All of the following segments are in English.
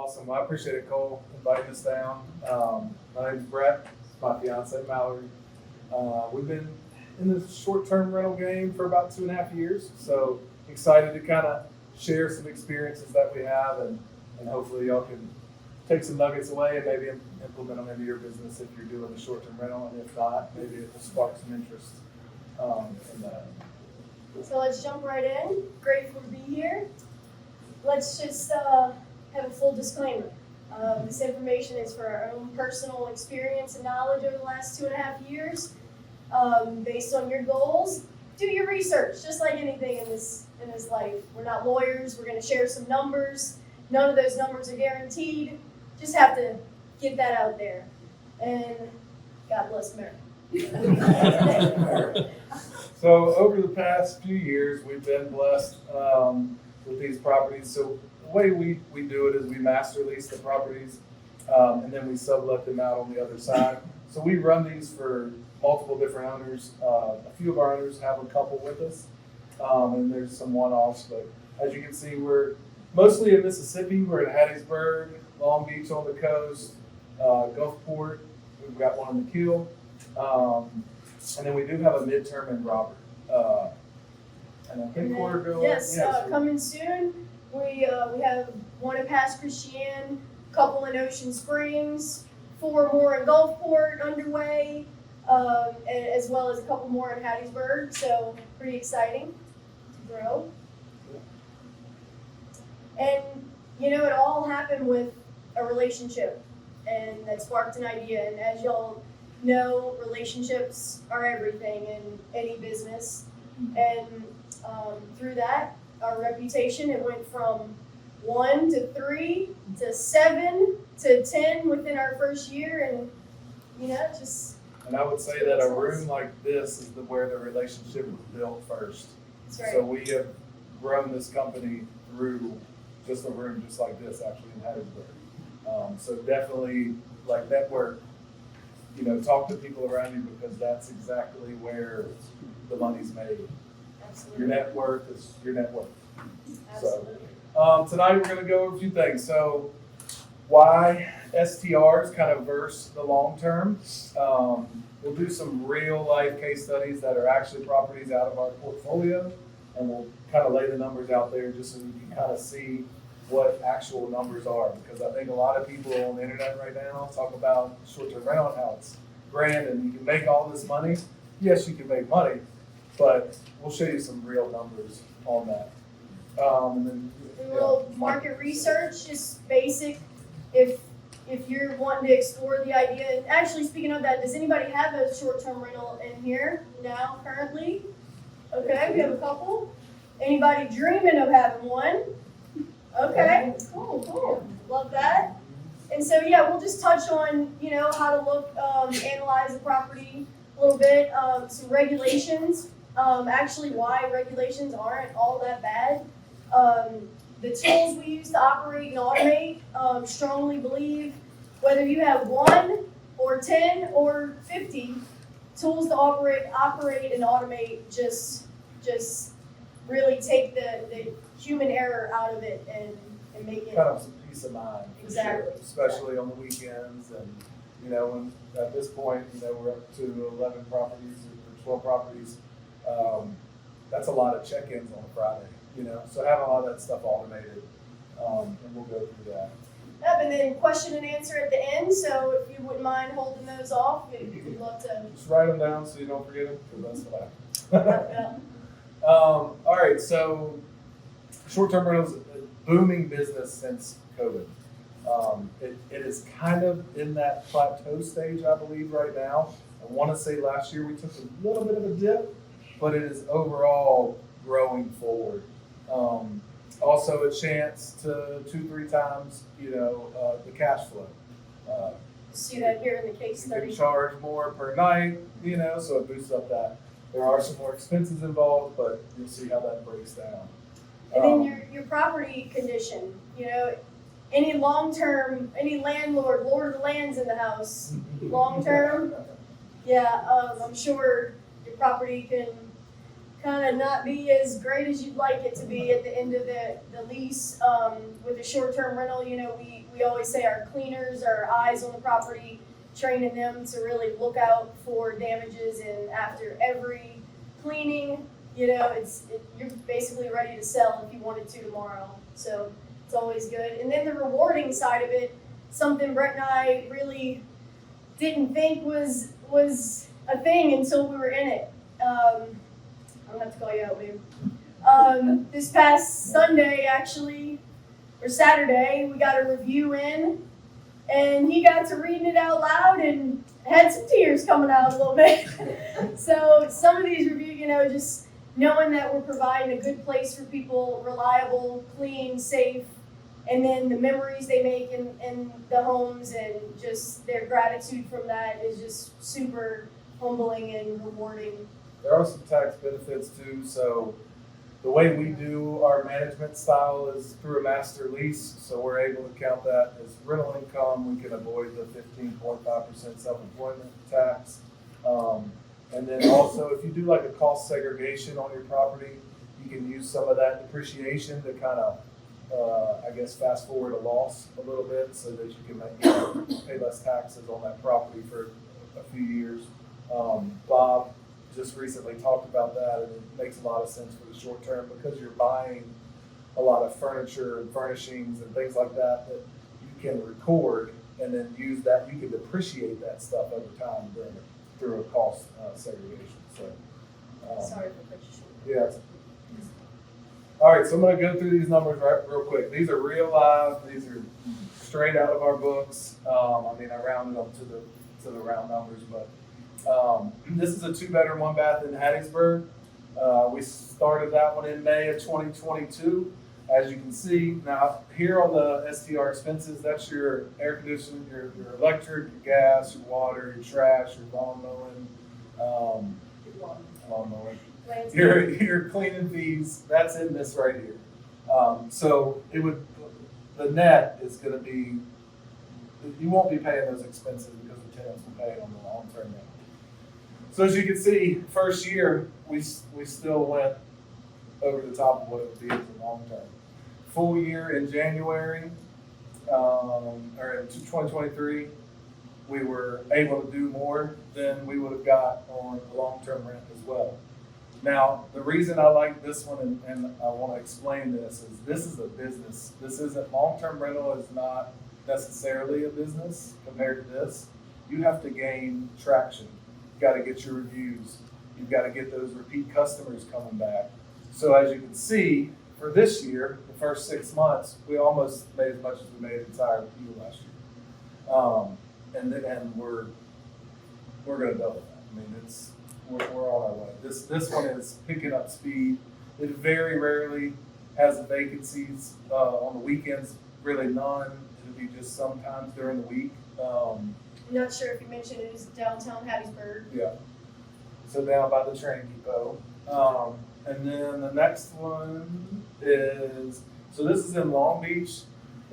Awesome. Well, I appreciate it, Cole, inviting us down. My name's Brett. It's my fiance, Mallory. We've been in the short-term rental game for about 2.5 years, so excited to kind of share some experiences that we have, and hopefully y'all can take some nuggets away and maybe implement them into your business if you're doing the short-term rental, and if not, maybe it will spark some interest in that. So let's jump right in. Grateful to be here. Let's just have a full disclaimer. This information is for our own personal experience and knowledge over the last 2.5 years. Based on your goals, do your research, just like anything in this life. We're not lawyers. We're going to share some numbers. None of those numbers are guaranteed. Just have to get that out there. And God bless America. So over the past few years, we've been blessed with these properties. So the way we do it is we master lease the properties, and then we sublet them out on the other side. So we run these for multiple different owners. A few of our owners have a couple with us, and there's some one-offs. But as you can see, we're mostly in Mississippi. We're in Hattiesburg, Long Beach on the coast, Gulfport. We've got one in the Keel. And then we do have a midterm in Robert. And I think Porterville. Yes, coming soon. We have one in Pass Christian, a couple in Ocean Springs, 4 more in Gulfport underway, as well as a couple more in Hattiesburg. So pretty exciting to grow. And it all happened with a relationship, and that sparked an idea. And as y'all know, relationships are everything in any business. And through that, our reputation, it went from 1 to 3 to 7 to 10 within our first year, and just. And I would say that a room like this is where the relationship was built first. That's right. So we have grown this company through just a room just like this, actually in Hattiesburg. So definitely like network. Talk to people around you, because that's exactly where the money's made. Absolutely. Your net worth is your net worth. Absolutely. So, tonight we're going to go over a few things. So, why STRs kind of versus the long term. We'll do some real life case studies that are actually properties out of our portfolio, and we'll kind of lay the numbers out there just so you can kind of see what actual numbers are, because I think a lot of people on the internet right now talk about short-term rental and how it's grand and you can make all this money. Yes, you can make money, but we'll show you some real numbers on that. And then, A little market research, just basic. If you're wanting to explore the idea, and actually speaking of that, does anybody have a short-term rental in here now currently? Okay, we have a couple. Anybody dreaming of having one? Okay, cool. Love that. And so, we'll just touch on, how to look, analyze the property a little bit, some regulations, actually why regulations aren't all that bad. The tools we use to operate and automate, strongly believe whether you have 1 or 10 or 50 tools to operate and automate, just really take the human error out of it and make it kind of some peace of mind. Exactly. Sure, especially on the weekends, and when at this point, we're up to 11 properties or 12 properties. That's a lot of check-ins on a Friday. So having a lot of that stuff automated, and we'll go through that. Yep, and then question and answer at the end. So if you wouldn't mind holding those off, we'd love to. Just write them down so you don't forget them, because that's what Yep. All right, so short-term rentals, booming business since COVID. It is kind of in that plateau stage, I believe, right now. I want to say last year we took a little bit of a dip, but it is overall growing forward. Also a chance to 2-3 times, the cash flow. See that here in the case You study. can charge more per night, so it boosts up that. There are some more expenses involved, but you'll see how that breaks down. And then your property condition, any long-term, any landlord, lord of the land's in the house, long-term, I'm sure your property can kind of not be as great as you'd like it to be at the end of the lease. With a short-term rental, you know, we always say our cleaners are eyes on the property, training them to really look out for damages, and after every cleaning, you know, you're basically ready to sell if you wanted to tomorrow. So it's always good. And then the rewarding side of it, something Brett and I really didn't think was a thing until we were in it. I don't have to call you out, babe. This past Sunday, actually, or Saturday, we got a review in, and he got to reading it out loud and had some tears coming out a little bit. So some of these reviews, you know, just knowing that we're providing a good place for people, reliable, clean, safe, and then the memories they make in the homes and just their gratitude from that is just super humbling and rewarding. There are some tax benefits too. So the way we do our management style is through a master lease. So we're able to count that as rental income. We can avoid the 15.5% self-employment tax. And then also, if you do like a cost segregation on your property, you can use some of that depreciation to kind of, I guess, fast forward a loss a little bit so that you can pay less taxes on that property for a few years. Bob just recently talked about that, and it makes a lot of sense for the short term because you're buying a lot of furniture and furnishings and things like that that you can record and then use that. You can depreciate that stuff over time through a cost segregation. So, Sorry for putting you yeah. All right, so I'm going to go through these numbers real quick. These are real live. These are straight out of our books. I mean, I rounded them to the round numbers, but this is a 2-bedroom, 1-bath in Hattiesburg. We started that one in May of 2022. As you can see, now here on the STR expenses, that's your air conditioning, your electric, your gas, your water, your trash, your lawn mowing, your cleaning fees. That's in this right here. So the net is going to be, you won't be paying those expenses because the tenants will pay it on the long-term rent. So as you can see, first year, we still went over the top of what it would be as a long term. Full year in January, or in 2023, we were able to do more than we would have got on the long-term rent as well. Now, the reason I like this one, and I want to explain this is a business. This isn't, long-term rental is not necessarily a business compared to this. You have to gain traction. You've got to get your reviews. You've got to get those repeat customers coming back. So as you can see, for this year, the first 6 months, we almost made as much as we made the entire year last year. And we're going to double that. I mean, we're on our way. This one is picking up speed. It very rarely has vacancies on the weekends. Really none. It'll be just sometimes during the week. I'm not sure if you mentioned it is downtown Hattiesburg. Yeah. So down by the train depot. And then the next one is, so this is in Long Beach.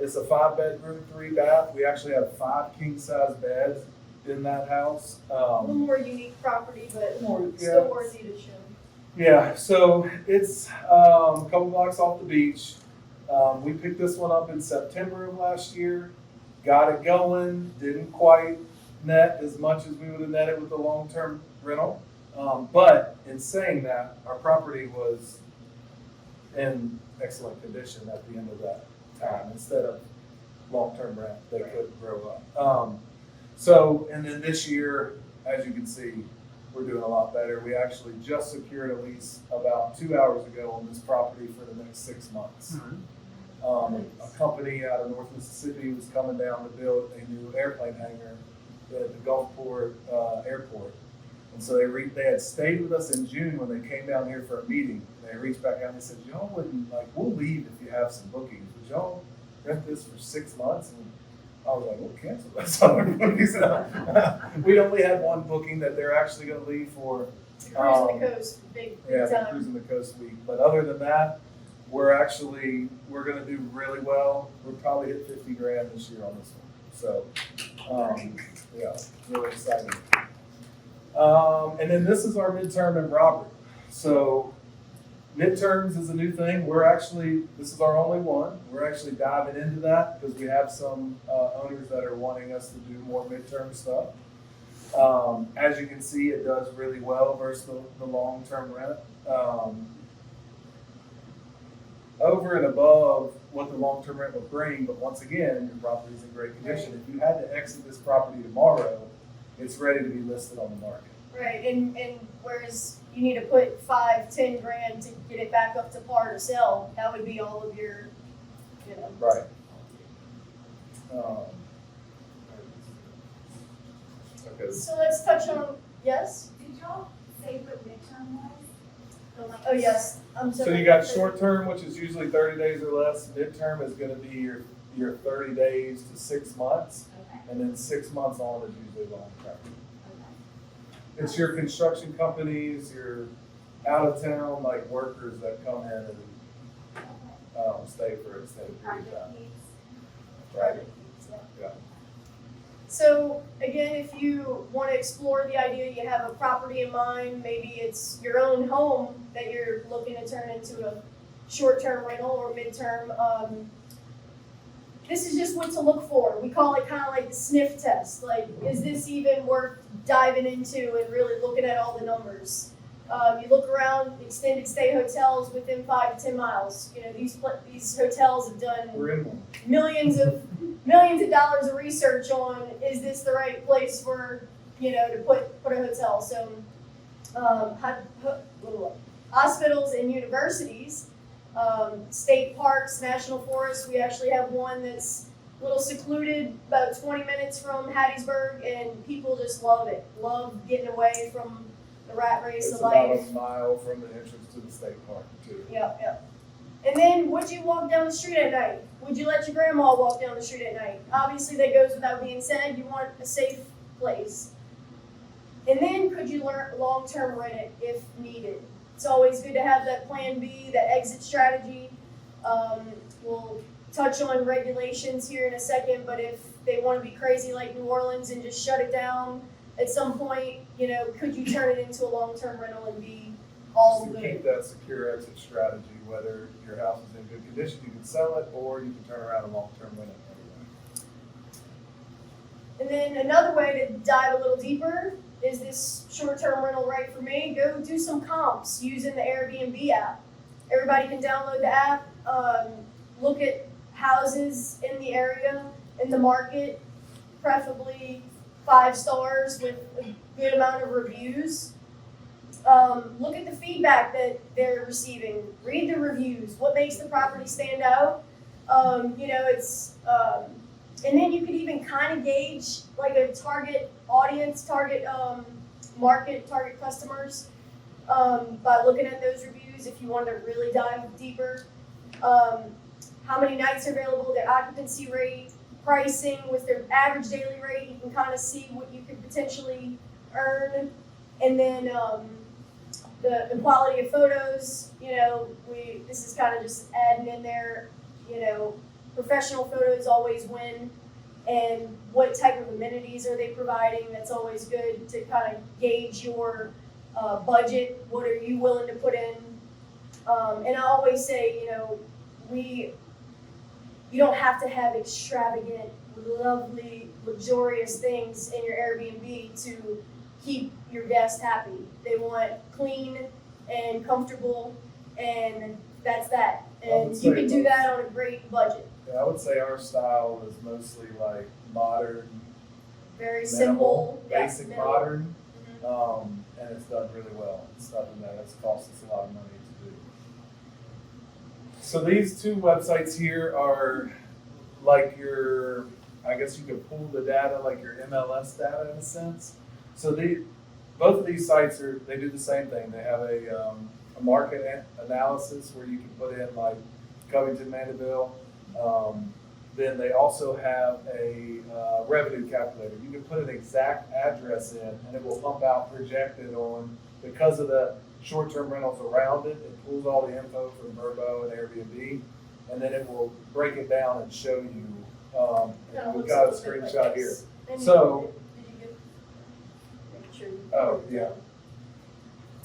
It's a 5-bedroom, 3-bath. We actually have 5 king-size beds in that house. A little more unique property, but More, still yeah. worthy to show. Yeah, so it's a couple blocks off the beach. We picked this one up in September of last year. Got it going. Didn't quite net as much as we would have netted with the long-term rental. But in saying that, our property was in excellent condition at the end of that time instead of long-term rent that could grow up. So, and then this year, as you can see, we're doing a lot better. We actually just secured a lease about 2 hours ago on this property for the next 6 months. A company out of North Mississippi was coming down to build a new airplane hangar at the Gulfport Airport. And so they had stayed with us in June when they came down here for a meeting. They reached back out and they said, y'all wouldn't, like, we'll leave if you have some bookings. Would y'all rent this for 6 months? And I was like, we'll cancel that summer bookings. We only had one booking that they're actually going to leave for. Cruising the coast, big Yeah, time. cruising the coast week. But other than that, we're going to do really well. We'll probably hit 50 grand this year on this one. So, yeah, really exciting. And then this is our midterm in Robert. So Midterms is a new thing. This is our only one. We're actually diving into that because we have some owners that are wanting us to do more midterm stuff. As you can see, it does really well versus the long-term rent. Over and above what the long-term rent would bring, but once again, your property is in great condition. If you had to exit this property tomorrow, it's ready to be listed on the market. Right, and whereas you need to put 5-10 grand to get it back up to par to sell, that would be all of your, you know. Right. Okay. So let's touch on, yes? Did y'all say what midterm was? Oh, yes, I'm sorry. So you got short term, which is usually 30 days or less. Midterm is going to be your 30 days to 6 months, Okay, and then 6 months on is usually long term. okay. It's your construction companies, your out of town like workers that come in and stay for an extended period of Project time. needs. Right. Yeah. So again, if you want to explore the idea, you have a property in mind, maybe it's your own home that you're looking to turn into a short-term rental or midterm. This is just what to look for. We call it kind of like the sniff test. Like, is this even worth diving into and really looking at all the numbers? You look around extended stay hotels within 5 to 10 miles. You know, these hotels have done We're in one. millions of dollars of research on, is this the right place for, you know, to put a hotel? So hospitals and universities, state parks, national forests. We actually have one that's a little secluded, about 20 minutes from Hattiesburg, and people just love it. Love getting away from the rat race It's of about life. a mile from the entrance to the state park too. Yep. And then, would you walk down the street at night? Would you let your grandma walk down the street at night? Obviously, that goes without being said. You want a safe place. And then, could you long-term rent it if needed? It's always good to have that plan B, that exit strategy. We'll touch on regulations here in a second, but if they want to be crazy like New Orleans and just shut it down at some point, you know, could you turn it into a long-term rental and be all Just to good? keep that secure exit strategy, whether your house is in good condition, you can sell it, or you can turn around and long-term rent it anyway. And then another way to dive a little deeper, is this short-term rental right for me? Go do some comps using the Airbnb app. Everybody can download the app, look at houses in the area, in the market, preferably 5 stars with a good amount of reviews. Look at the feedback that they're receiving. Read the reviews. What makes the property stand out? You know, it's, and then you could even kind of gauge like a target audience, target market, target customers by looking at those reviews if you want to really dive deeper. How many nights are available, their occupancy rate, pricing with their average daily rate. You can kind of see what you could potentially earn. And then the quality of photos, you know, this is kind of just adding in there, you know, professional photos always win. And what type of amenities are they providing? That's always good to kind of gauge your budget. What are you willing to put in? And I always say, you know, you don't have to have extravagant, lovely, luxurious things in your Airbnb to keep your guests happy. They want clean and comfortable, and that's that. And you can do that on a great budget. Yeah, I would say our style is mostly like modern, Very minimal, simple, yeah, basic minimal. modern, and it's done really well. It's nothing that has cost us a lot of money to do. So these two websites here are like your, I guess you could pull the data like your MLS data in a sense. So both of these sites they do the same thing. They have a market analysis where you can put in like Covington, Mandeville. Then they also have a revenue calculator. You can put an exact address in and it will pump out projected on, because of the short-term rentals around it, it pulls all the info from Vrbo and Airbnb, and then it will break it down and show you. And we've got a screenshot here. So, Did you make sure you- oh, yeah.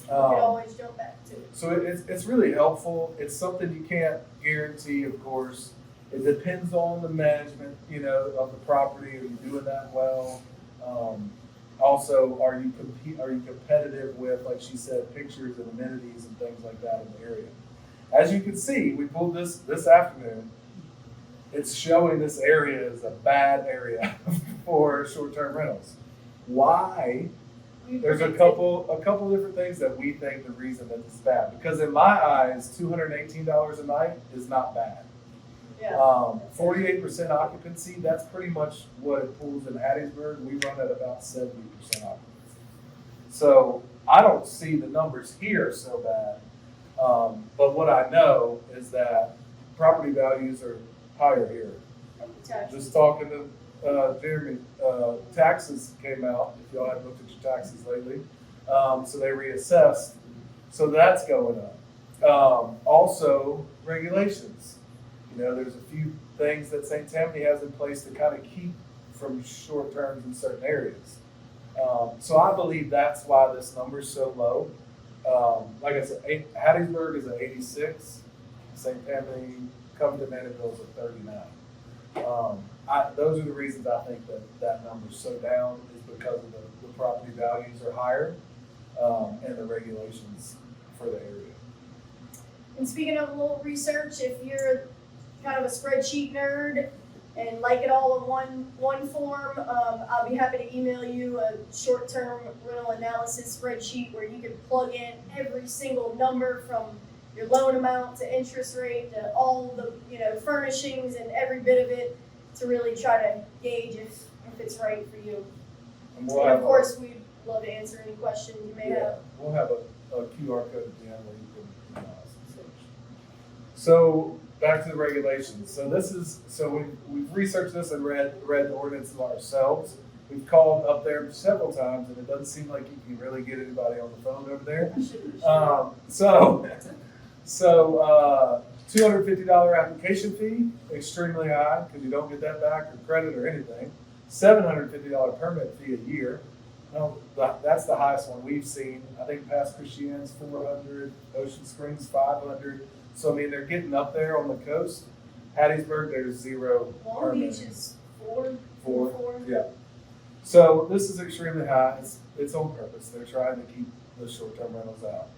You could always jump back to it. So it's really helpful. It's something you can't guarantee, of course. It depends on the management, of the property. Are you doing that well? Also, are you competitive with, like she said, pictures and amenities and things like that in the area? As you can see, we pulled this afternoon. It's showing this area is a bad area for short-term rentals. Why? There's a couple different things that we think the reason that it's bad. Because in my eyes, $218 a night is not bad. Yeah. 48% occupancy, that's pretty much what it pulls in Hattiesburg. We run at about 70% occupancy. So I don't see the numbers here so bad. But what I know is that property values are higher here. Just talking to Jeremy, taxes came out, if y'all haven't looked at your taxes lately. So they reassessed. So that's going up. Also, regulations. There's a few things that St. Tammany has in place to kind of keep from short terms in certain areas. So I believe that's why this number is so low. Like I said, Hattiesburg is at 86. St. Tammany, Covington, Mandeville is at 39. Those are the reasons I think that number's so down is because of the property values are higher and the regulations for the area. And speaking of a little research, if you're kind of a spreadsheet nerd and like it all in one form, I'll be happy to email you a short-term rental analysis spreadsheet where you can plug in every single number from your loan amount to interest rate to all the furnishings and every bit of it to really try to gauge if it's right for you. And And of course, we'd love to answer any questions you may have. We'll have a QR code at the end where you can ask and such. So back to the regulations. So we've researched this and read the ordinances ourselves. We've called up there several times, and it doesn't seem like you can really get anybody on the phone over there. So $250 application fee, extremely high because you don't get that back or credit or anything. $750 permit fee a year. No, that's the highest one we've seen. I think Pass Christian's $400, Ocean Springs $500. So I mean, they're getting up there on the coast. Hattiesburg, there's zero. Long Beach is four. Yeah. So this is extremely high. It's on purpose. They're trying to keep the short-term rentals out.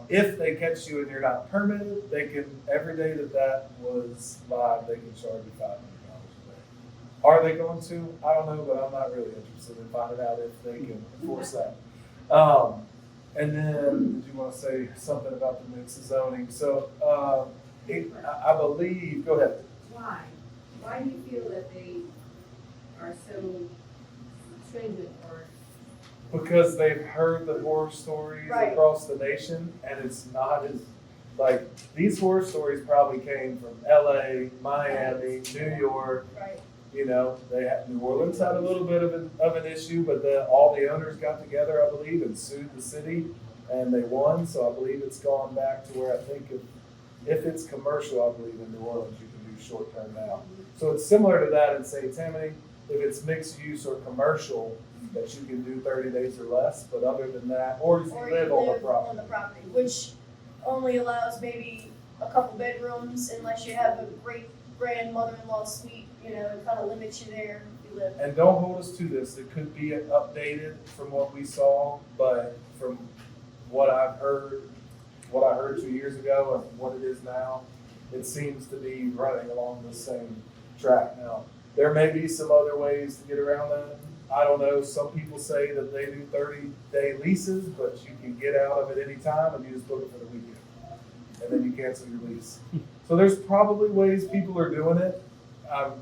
If they catch you and you're not permitted, they can, every day that was live, they can charge you $500 a day. Are they going to? I don't know, but I'm not really interested in finding out if they can enforce that. And then, did you want to say something about the mixed zoning? So, I believe, go ahead. Why? Why do you feel that they are so stringent or? Because they've heard the horror stories Right. across the nation, and it's not as, like, these horror stories probably came from LA, Miami, New York. Right. New Orleans had a little bit of an issue, but all the owners got together, I believe, and sued the city, and they won. So I believe it's gone back to where I think if it's commercial, I believe in New Orleans you can do short term now. So it's similar to that in St. Tammany. If it's mixed use or commercial, that you can do 30 days or less. But other than that, or if you live on the property, which only allows maybe a couple bedrooms unless you have a great grand mother-in-law suite. It kind of limits you there if you live. And don't hold us to this. It could be updated from what we saw, but from what I heard 2 years ago and what it is now, it seems to be running along the same track now. There may be some other ways to get around that. I don't know. Some people say that they do 30-day leases, but you can get out of it any time and you just book it for the weekend. And then you cancel your lease. So there's probably ways people are doing it. I'm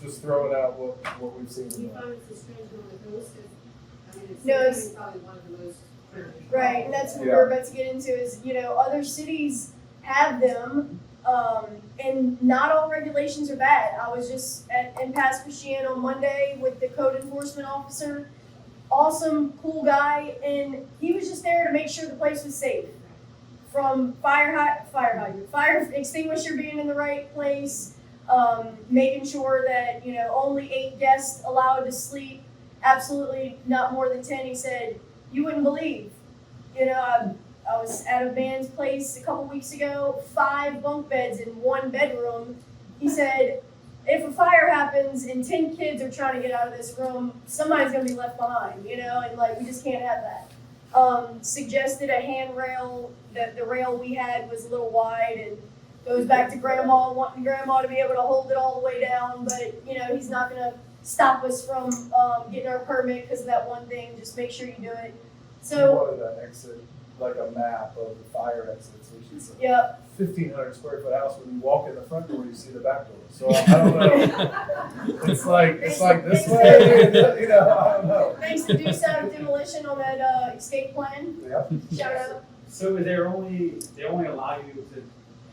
just throwing out what we've seen. Do you find it's a strange on the coast? I mean, No, it's probably one of the most. Right, and that's what Yeah. we're about to get into is, other cities have them, and not all regulations are bad. I was just in Pass Christian on Monday with the code enforcement officer. Awesome, cool guy, and he was just there to make sure the place was safe. From fire extinguisher being in the right place, making sure that, only 8 guests allowed to sleep, absolutely not more than 10. He said, you wouldn't believe You know, I was at a man's place a couple weeks ago, 5 bunk beds in 1 bedroom. He said, if a fire happens and 10 kids are trying to get out of this room, somebody's gonna be left behind, you know, and like, we just can't have that. Suggested a handrail, that the rail we had was a little wide and goes back to grandma, wanting grandma to be able to hold it all the way down, but, you know, he's not gonna stop us from, getting our permit because of that one thing, just make sure you do it. We So, wanted an exit, like a map of the fire exits, which is a yeah, 1,500 square foot house. When you walk in the front door, you see the back door. So I don't know. It's like this way, you know, I don't know. thanks to Deuce out of Demolition on that, escape plan, Yeah. shout out. So they only allow you to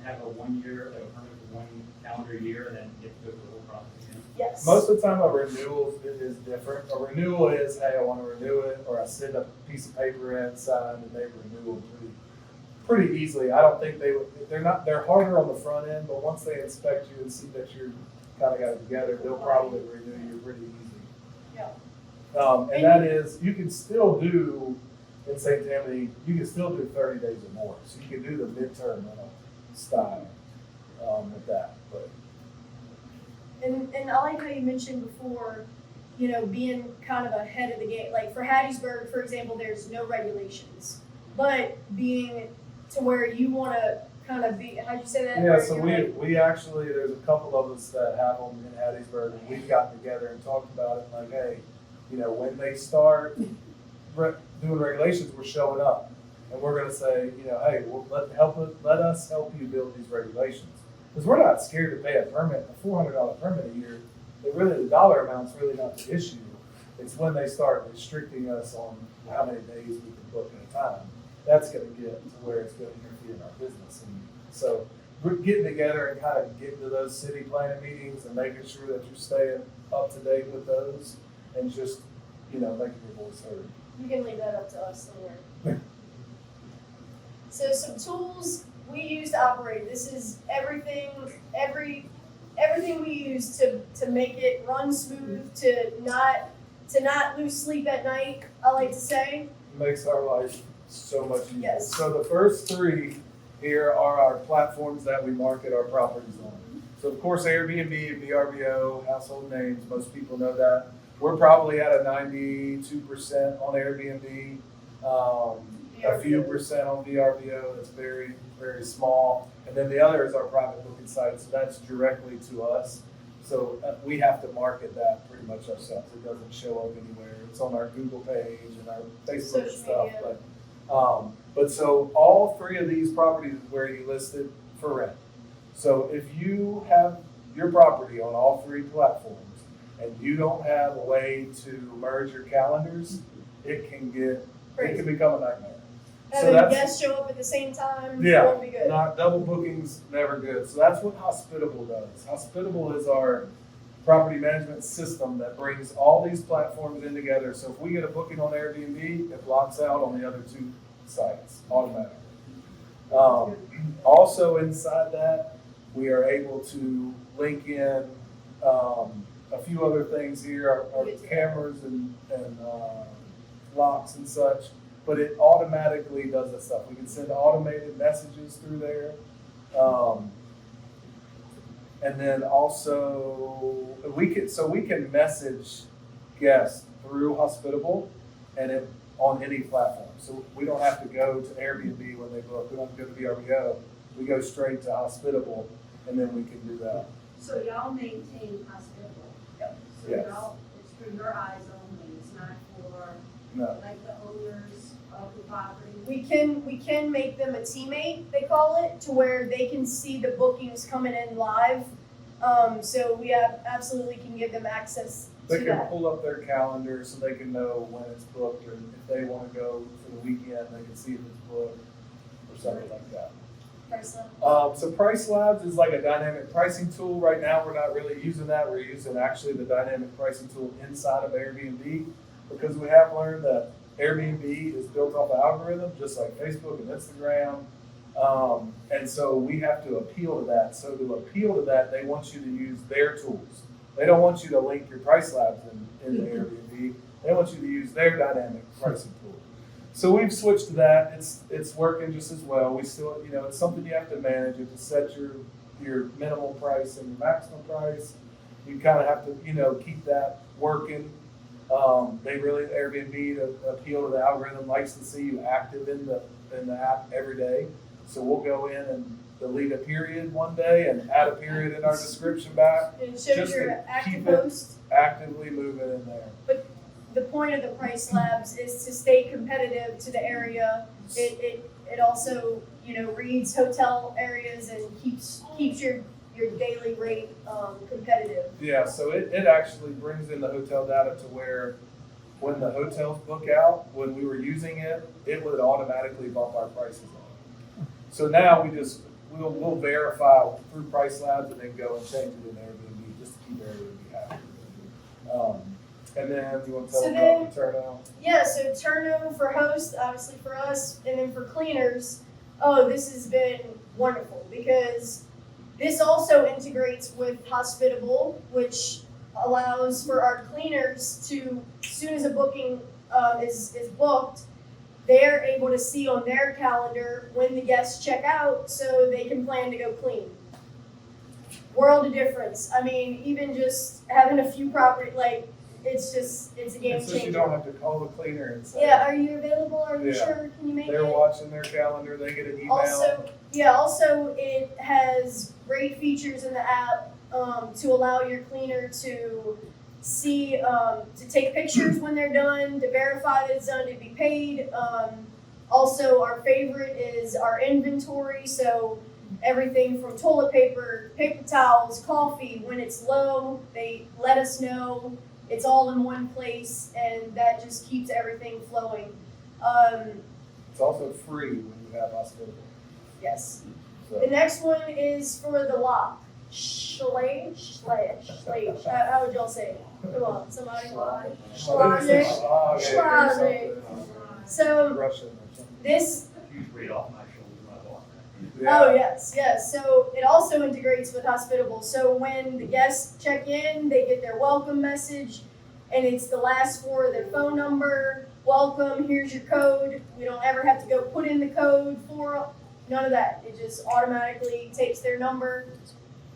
have a 1 year, like a permit for 1 calendar year, and then you have to go through the whole process again? Yes. Most of the time, a renewal is different. A renewal is, hey, I want to renew it, or I send a piece of paper in, sign, and they renew it pretty easily. I don't think they're harder on the front end, but once they inspect you and see that you're kind of got it together, they'll probably renew you pretty easy. Yeah. And that is, you can still do, in St. Tammany, you can still do 30 days or more. So you can do the midterm rental style with that, but. And I like how you mentioned before, you know, being kind of ahead of the game. Like for Hattiesburg, for example, there's no regulations, but being to where you want to kind of be, how'd you say that? Yeah, Where so you're we actually, there's a couple of us that have them in Hattiesburg, and we've gotten together and talked about it, like, hey, you know, when they start doing regulations, we're showing up. And we're gonna say, you know, hey, well, let us help you build these regulations. Because we're not scared to pay a permit, a $400 permit a year. The dollar amount's really not the issue. It's when they start restricting us on how many days we can book at a time. That's gonna get to where it's gonna interfere in our business. And so we're getting together and kind of getting to those city planning meetings and making sure that you're staying up to date with those and just, you know, making your voice heard. You can leave that up to us somewhere. So some tools we use to operate. This is everything we use to make it run smooth, to not lose sleep at night, I like to say. Makes our life so much easier. Yes. So the first 3 here are our platforms that we market our properties on. So of course, Airbnb, VRBO, household names, most people know that. We're probably at a 92% on Airbnb, a few percent on VRBO. That's very, very small. And then the other is our private booking site, so that's directly to us. So we have to market that pretty much ourselves. It doesn't show up anywhere. It's on our Google page and our Facebook and Social stuff. media. But so all 3 of these properties is where you listed for rent. So if you have your property on all 3 platforms and you don't have a way to merge your calendars, it can become a nightmare. Having guests show up at the same time Yeah, won't be good. not double bookings, never good. So that's what Hospitable does. Hospitable is our property management system that brings all these platforms in together. So if we get a booking on Airbnb, it blocks out on the other 2 sites automatically. Also inside that, we are able to link in a few other things here, our cameras and locks and such. But it automatically does that stuff. We can send automated messages through there. And then also we can message guests through Hospitable and it on any platform. So we don't have to go to Airbnb when they book. We don't have to go to VRBO. We go straight to Hospitable and then we can do that. So y'all maintain Hospitable? Yep. So Yes. y'all, it's for your eyes only, it's not for No. like the owners of the property? We can make them a teammate, they call it, to where they can see the bookings coming in live. So we absolutely can give them access to They can that. pull up their calendar so they can know when it's booked, or if they want to go for the weekend, they can see if it's booked or something like that. So Price Labs is like a dynamic pricing tool. Right now, we're not really using that. We're using actually the dynamic pricing tool inside of Airbnb because we have learned that Airbnb is built off an algorithm, just like Facebook and Instagram. And so we have to appeal to that. So to appeal to that, they want you to use their tools. They don't want you to link your Price Labs in the Airbnb. They want you to use their dynamic pricing tool. So we've switched to that. It's working just as well. We still, it's something you have to manage. You have to set your minimal price and your maximum price. You kind of have to, keep that working. They really, Airbnb, to appeal to the algorithm, likes to see you active in the app every day. So we'll go in and delete a period one day and add a period in our description back, And it shows Just your to active keep it- host. actively moving in there. The point of the price labs is to stay competitive to the area. It also, reads hotel areas and keeps your daily rate competitive. Yeah, so it actually brings in the hotel data to where when the hotels book out, when we were using it, it would automatically bump our prices on. So now we'll verify through Price Labs and then go and change it in Airbnb just to keep Airbnb happy. And then you want to tell So them about the turnout? Yeah, so turnover for hosts, obviously for us, and then for cleaners, this has been wonderful because this also integrates with Hospitable, which allows for our cleaners to, as soon as a booking is booked, they're able to see on their calendar when the guests check out so they can plan to go clean. World of difference. I mean, even just having a few property, it's a game And so you changer. don't have to call the cleaner and say, Yeah, are you available? Are you Yeah. sure? Can you make they're it? watching their calendar, they get an email. Also it has great features in the app to allow your cleaner to see, to take pictures when they're done, to verify that it's done, to be paid. Also, our favorite is our inventory, so everything from toilet paper, paper towels, coffee, when it's low, they let us know. It's all in one place, and that just keeps everything flowing. It's also free when you have Hospitable. Yes. So. The next one is for the lock. Slash. How would y'all say it? Come on, somebody. Oh, Schlage. yeah, something, So Russian or something. this, Huge weight off my shoulders when I walk. oh yes. So it also integrates with Hospitable. So when the guests check in, they get their welcome message, and it's the last four of their phone number. Welcome, here's your code. We don't ever have to go put in the code for none of that. It just automatically takes their number,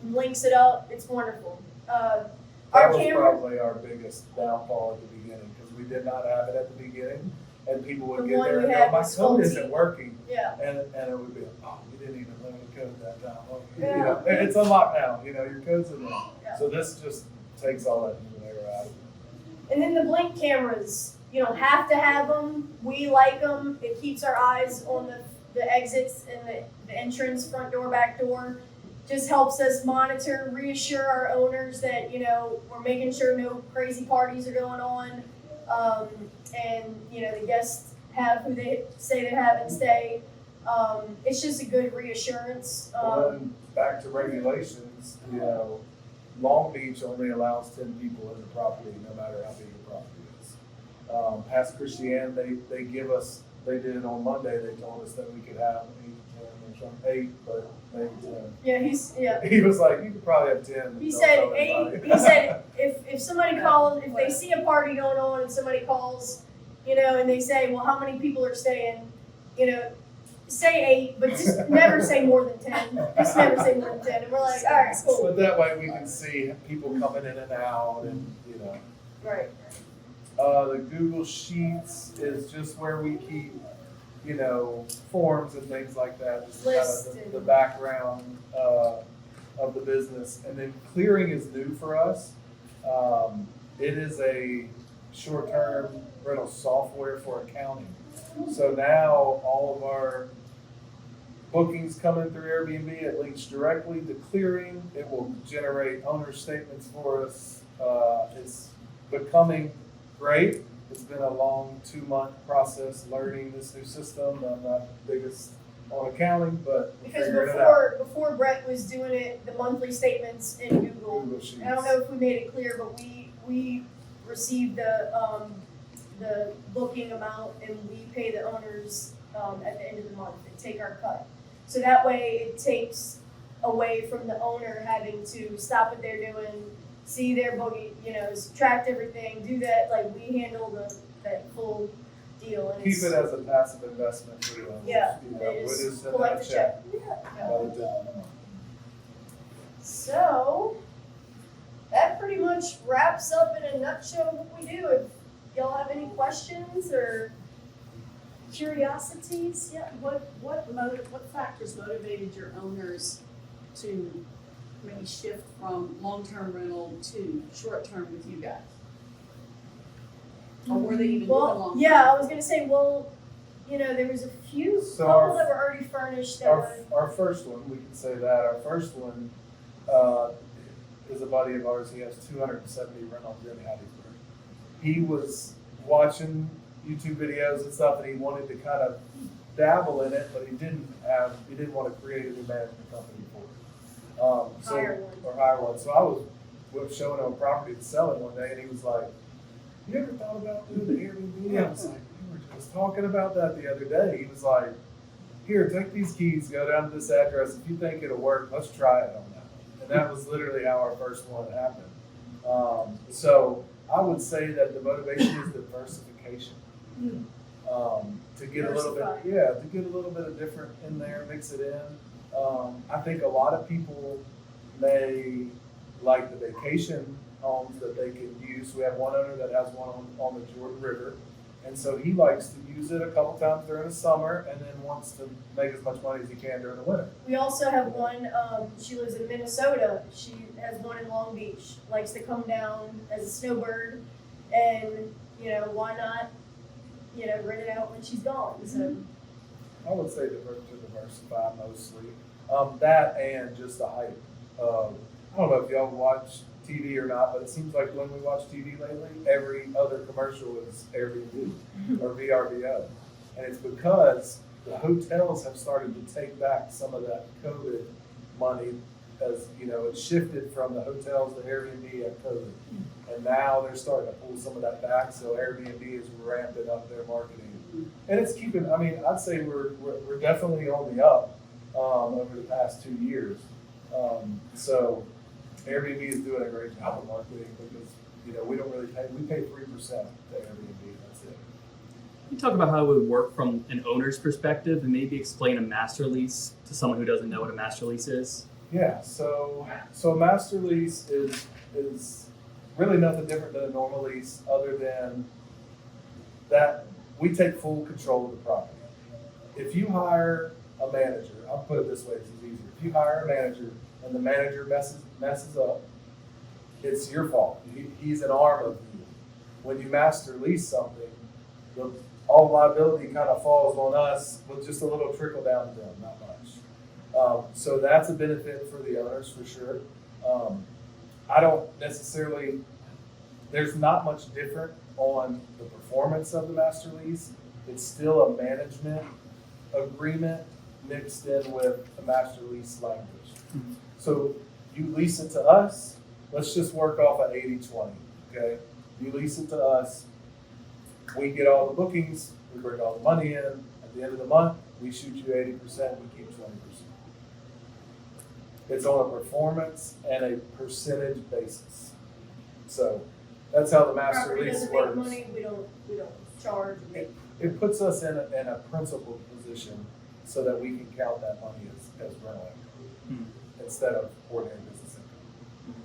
links it up. It's wonderful. That Our was camera, probably our biggest downfall at the beginning, because we did not have it at the beginning, and people would The get one there we and had go, my was code faulty." isn't working, yeah. and it would be, oh, we didn't even learn the code that time. Oh, Yeah. It's unlocked now, your code's in there. Yeah. So this just takes all that new layer out of it. And then the blink cameras, you don't have to have them. We like them. It keeps our eyes on the exits and the entrance, front door, back door. Just helps us monitor, reassure our owners that, we're making sure no crazy parties are going on. And, the guests have who they say they have and stay. It's just a good reassurance. Well, then, back to regulations, Long Beach only allows 10 people in the property, no matter how big the property is. Past Christiane, they did it on Monday, they told us that we could have 8, but maybe 10. Yeah, He was like, you could probably have 10. He Don't said tell 8. anybody. He said if somebody calls, if they see a party going on and somebody calls, and they say, well, how many people are staying, say 8, but just never say more than 10. Just never say more than 10. And we're like, all right, cool. But that way we can see people coming in and out and, Right. The Google Sheets is just where we keep, forms and things like that, just kind Lists of and- the background of the business. And then clearing is new for us. It is a short-term rental software for accounting. So now all of our bookings coming through Airbnb, it links directly to clearing. It will generate owner statements for us. It's becoming great. It's been a long 2-month process learning this new system. I'm not the biggest on accounting, but we're Because figuring it out. before Brett was doing it, the monthly statements in Google. Google Sheets. I don't know if we made it clear, but we received the booking amount and we pay the owners at the end of the month and take our cut. So that way it takes away from the owner having to stop what they're doing, see their booking, subtract everything, do that. Like we handle that full deal. And Keep it's, it as a passive investment for the owners. Yeah, You know, they we're just just sending collect a the check. by the gentleman. So that pretty much wraps up in a nutshell what we do. If y'all have any questions or curiosities, yeah. What factors motivated your owners to maybe shift from long-term rental to short-term with you guys? Or were they even doing Well, long-term? yeah, I was gonna say, well, you know, there was a few, So couple our- that were already furnished that Our, were, our first one, we can say that, our first one, is a buddy of ours, he has 270 rentals in Hattiesburg. He was watching YouTube videos and stuff, and he wanted to kind of dabble in it, but he didn't want to create a new management company for it. Hire one. Or hire one, so I was showing him a property to sell it one day, and he was like, "You ever thought about doing the Airbnb?" I was like, "We were just talking about that the other day." He was like, "Here, take these keys, go down to this address. If you think it'll work, let's try it on that." And that was literally how our first one happened. So I would say that the motivation is diversification. To get a little bit, Diversify. to get a little bit of different in there, mix it in. I think a lot of people may like the vacation homes that they can use. We have one owner that has one on the Jordan River. And so he likes to use it a couple times during the summer and then wants to make as much money as he can during the winter. we also have one, she lives in Minnesota, she has one in Long Beach, likes to come down as a snowbird, and, you know, why not, you know, rent it out when she's gone, so. I would say to diversify mostly. That and just the hype of, I don't know if y'all watch TV or not, but it seems like when we watch TV lately, every other commercial is Airbnb or VRBO. And it's because the hotels have started to take back some of that COVID money, as, you know, it shifted from the hotels to Airbnb at COVID. And now they're starting to pull some of that back, so Airbnb is ramping up their marketing. And it's keeping, I mean, I'd say we're definitely on the up over the past 2 years. So Airbnb is doing a great job of marketing because, you know, we don't really pay, we pay 3% to Airbnb, that's it. Can you talk about how it would work from an owner's perspective and maybe explain a master lease to someone who doesn't know what a master lease is? Yeah, so a master lease is really nothing different than a normal lease, other than that we take full control of the property. If you hire a manager, I'll put it this way, it's easier. If you hire a manager and the manager messes up, it's your fault. He's an arm of you. When you master lease something, all liability kind of falls on us with just a little trickle down to them, not much. So that's a benefit for the owners for sure. I don't necessarily, there's not much different on the performance of the master lease. It's still a management agreement mixed in with the master lease language. So you lease it to us, let's just work off of 80-20, okay? You lease it to us, we get all the bookings, we bring all the money in, at the end of the month, we shoot you 80%, we keep 20%. It's on a performance and a percentage basis. So that's how the master Property lease doesn't make works. money, we don't charge, or make. It puts us in a principal position so that we can count that money as rental income instead of ordinary business income.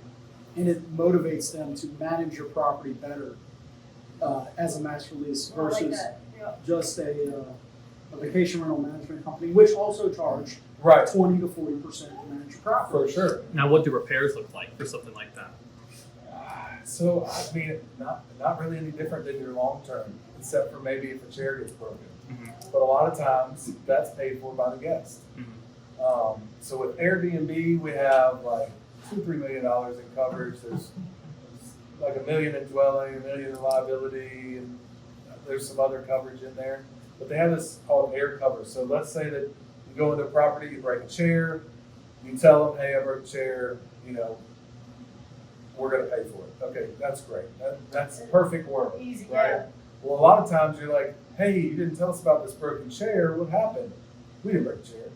And it motivates them to manage your property better as a master lease I like versus that, yeah. just a vacation rental management company, which also charge Right, 20 to 40% to manage your property. for sure. Now, what do repairs look like for something like that? So, I mean, not really any different than your long term, except for maybe if a chair gets broken. But a lot of times, that's paid for by the guest. So with Airbnb, we have like $2-3 million in coverage. There's like $1 million in dwelling, $1 million in liability, and there's some other coverage in there. But they have this called air cover. So let's say that you go into a property, you break a chair, you tell them, hey, I broke a chair, you know, we're gonna pay for it. Okay, that's great. That's a perfect world, Easy, right? yeah. Well, a lot of times you're like, hey, you didn't tell us about this broken chair. What happened? We didn't break the chair.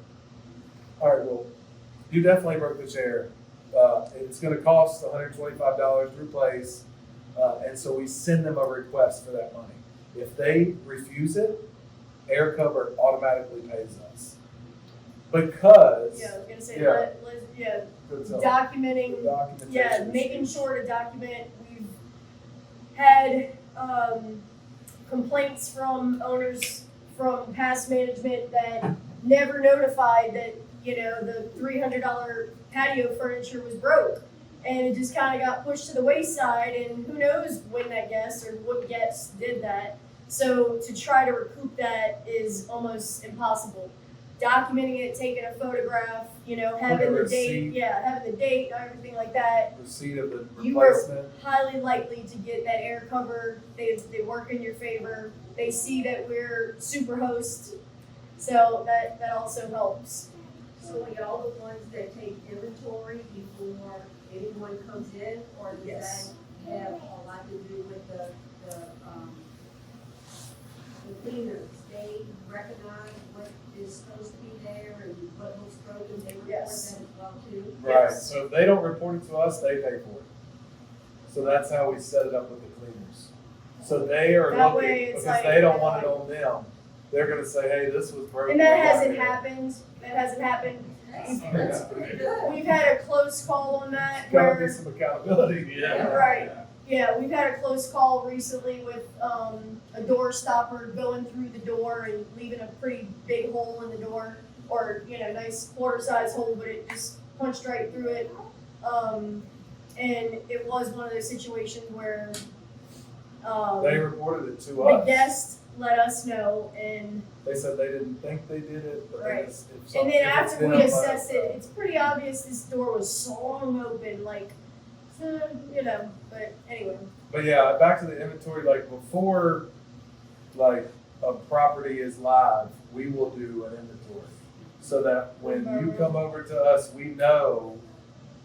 All right, well, you definitely broke the chair. It's going to cost $125 to replace, and so we send them a request for that money. If they refuse it, air cover automatically pays us. Because. Yeah, I was gonna say, Yeah. documenting, The documentation yeah, is making huge. sure to document. We've had, complaints from owners from past management that never notified that, the $300 patio furniture was broke. And it just kinda got pushed to the wayside, and who knows when that guest or what guest did that. So to try to recoup that is almost impossible. Documenting it, taking a photograph, having the date, receipt. having the date, everything like that. Receipt of the You are replacement. highly likely to get that air cover. They work in your favor. They see that we're SUPERHOSTS, so that also helps. So are y'all the ones that take inventory before anyone comes in, or does Yes. that have a lot to do with the cleaners? They recognize what is supposed to be there and what looks broken, they report that Yes. as well too? Right, Yes. so if they don't report it to us, they pay for it. So that's how we set it up with the cleaners. So they are That looking, way it's because like, they don't want it on them, they're gonna say, hey, this was broken. And that we got hasn't it." happened. That hasn't happened. That's pretty good. We've had a close call on that Gotta be where, some accountability. right. Yeah, we've had a close call recently with a door stopper going through the door and leaving a pretty big hole in the door, or nice quarter-size hole, but it just punched right through it. And it was one of those situations where They reported it to the us. guest let us know, and They said they didn't think they did it, but Right. they just. if and some- then if it's after them, we let assess us it, know. it's pretty obvious this door was swung open, like, but anyway. But yeah, back to the inventory, like before, like a property is live, we will do an inventory. So that when you come over to us, we know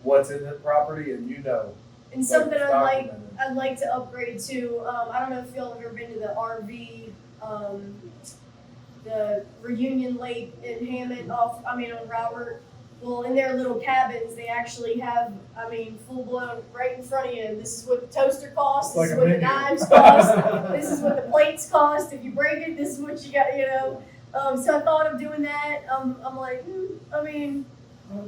what's in the property and you know. And something it's documented. I'd like to upgrade to, I don't know if y'all have ever been to the RV, the Reunion Lake in Hammond on Robert. Well, in their little cabins, they actually have, full blown right in front of you. This is what the toaster costs, It's this like is a what the menu. knives cost, this is what the plates cost. If you break it, this is what you got, So I thought of doing that. I'm like, Well,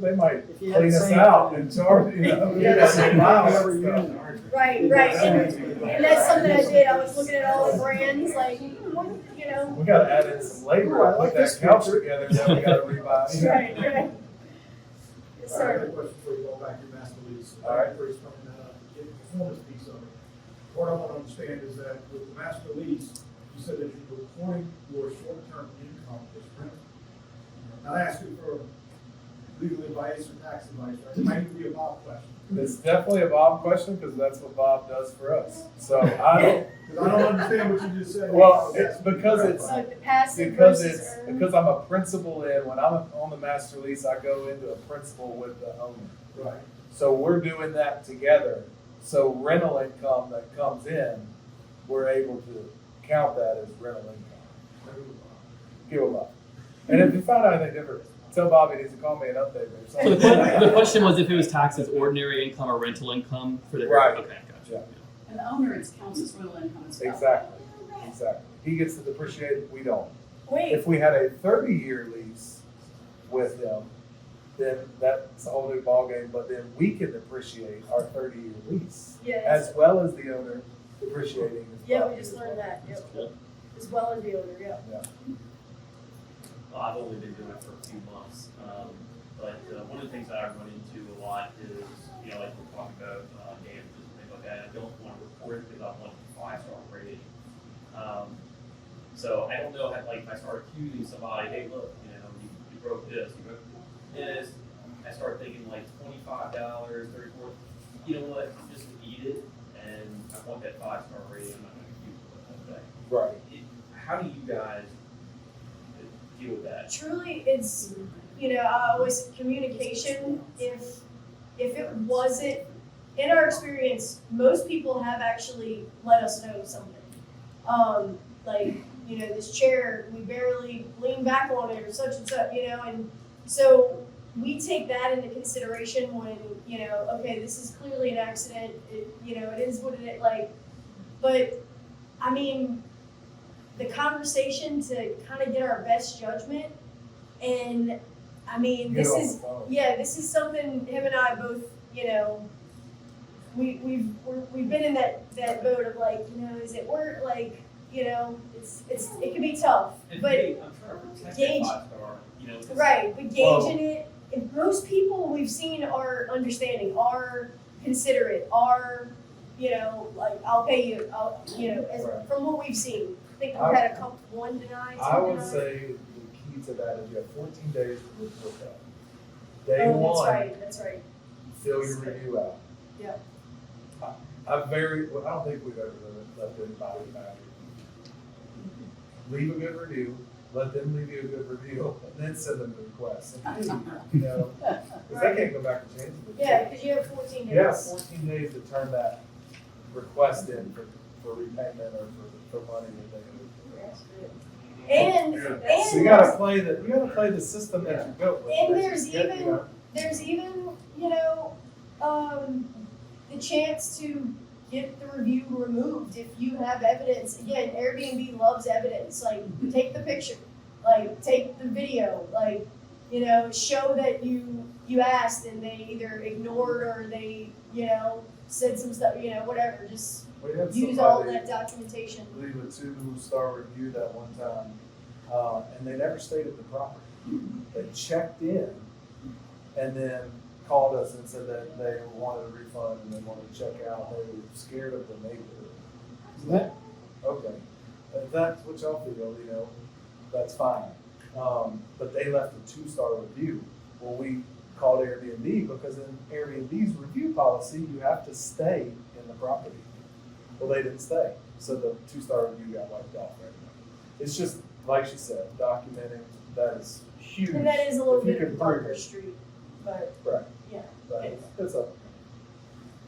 they might If you had clean the us same- out and charge, Yeah, get the us same a mile every and unit. stuff. right. And that's something I did. I was looking at all the brands, like, We gotta add in some labor, Ooh, I to like put that this couch picture. together, then we gotta rebuy. Right. Yes, I got a sir. question for you, going back to your master lease. All right. For explaining the performance piece of it. What I want to understand is that with the master lease, you said that you're reporting your short-term income as rental. Not asking for legal advice or tax advice, right? It might be a Bob question. It's definitely a Bob question, because that's what Bob does for us. So I don't, Because I don't understand what you just said. well, it's because it's, So the passive because versus it's, earned. because I'm a principal in, when I'm on the master lease, I go into a principal with the owner. Right. So we're doing that together. So rental income that comes in, we're able to count that as rental income. Give a lot. And if you find out anything different, tell Bobby he needs to call me and update me or So the, something. the question was if it was taxed as ordinary income or rental income for the Right. Okay, gotcha. And the owner is counts as rental income as well. Exactly. He gets to depreciate it, we don't. Wait, If we had a 30-year lease with him, then that's a whole new ballgame, but then we can depreciate our 30-year lease, yeah, as well as the owner depreciating his yeah, we property just as well. learned that, yep. Cool. As well as the owner, yeah. Well, I've only been doing it for a few months, but one of the things that I run into a lot is, like we're talking about damages and things like that. I don't want to report it because I want a 5-star rating. So I don't know how, like, if I start accusing somebody, hey, look, you broke this, you broke this. I start thinking like $25, $34. You know what? Just eat it, and I want that 5-star rating. I'm not going to accuse you of that. Right. How do you guys deal with that? Truly, it's, I always, communication, if it wasn't, in our experience, most people have actually let us know something. This chair, we barely lean back on it or such and such, and so we take that into consideration when, okay, this is clearly an accident, it is what it is, but, the conversation to kind of get our best judgment. And I mean, Get this on the is, phone. yeah, this is something him and I both, we've been in that boat of like, is it work, like, it can be tough, And but I'm trying to protect gauge- that 5-star, 'cause right, but Well- gauging it, and most people we've seen are understanding, are considerate, are, like, I'll pay you, Right. from what we've seen. I think we've had a couple, one deny, two I would deny. say the key to that is you have 14 days to report that. Day Oh, that's one, right, that's right. fill your review out. Yep. I don't think we've ever left anybody mad. Leave a good review, let them leave you a good review, and then send them the request. Because they can't go back and change it. Yeah, because you have 14 days. You have 14 days to turn that request in for repayment or for money that they owe. And, So you gotta play the system that you built with. And that there's you get, even, the chance to get the review removed if you have evidence. Again, Airbnb loves evidence. Like, take the picture, like, take the video, like, show that you asked and they either ignored or they, said some stuff, whatever. Just We had use all somebody that documentation. leave a 2-star review that one time, and they never stayed at the property. They checked in and then called us and said that they wanted a refund and they wanted to check out. They were scared of the neighborhood. Okay, if that's what y'all feel, that's fine. But they left a 2-star review. Well, we called Airbnb because in Airbnb's review policy, you have to stay in the property. Well, they didn't stay, so the 2-star review got wiped off right away. It's just, like she said, documenting, that is huge. And that is a little If you bit can of a prove darker it. street, but, Right, yeah. but it's up.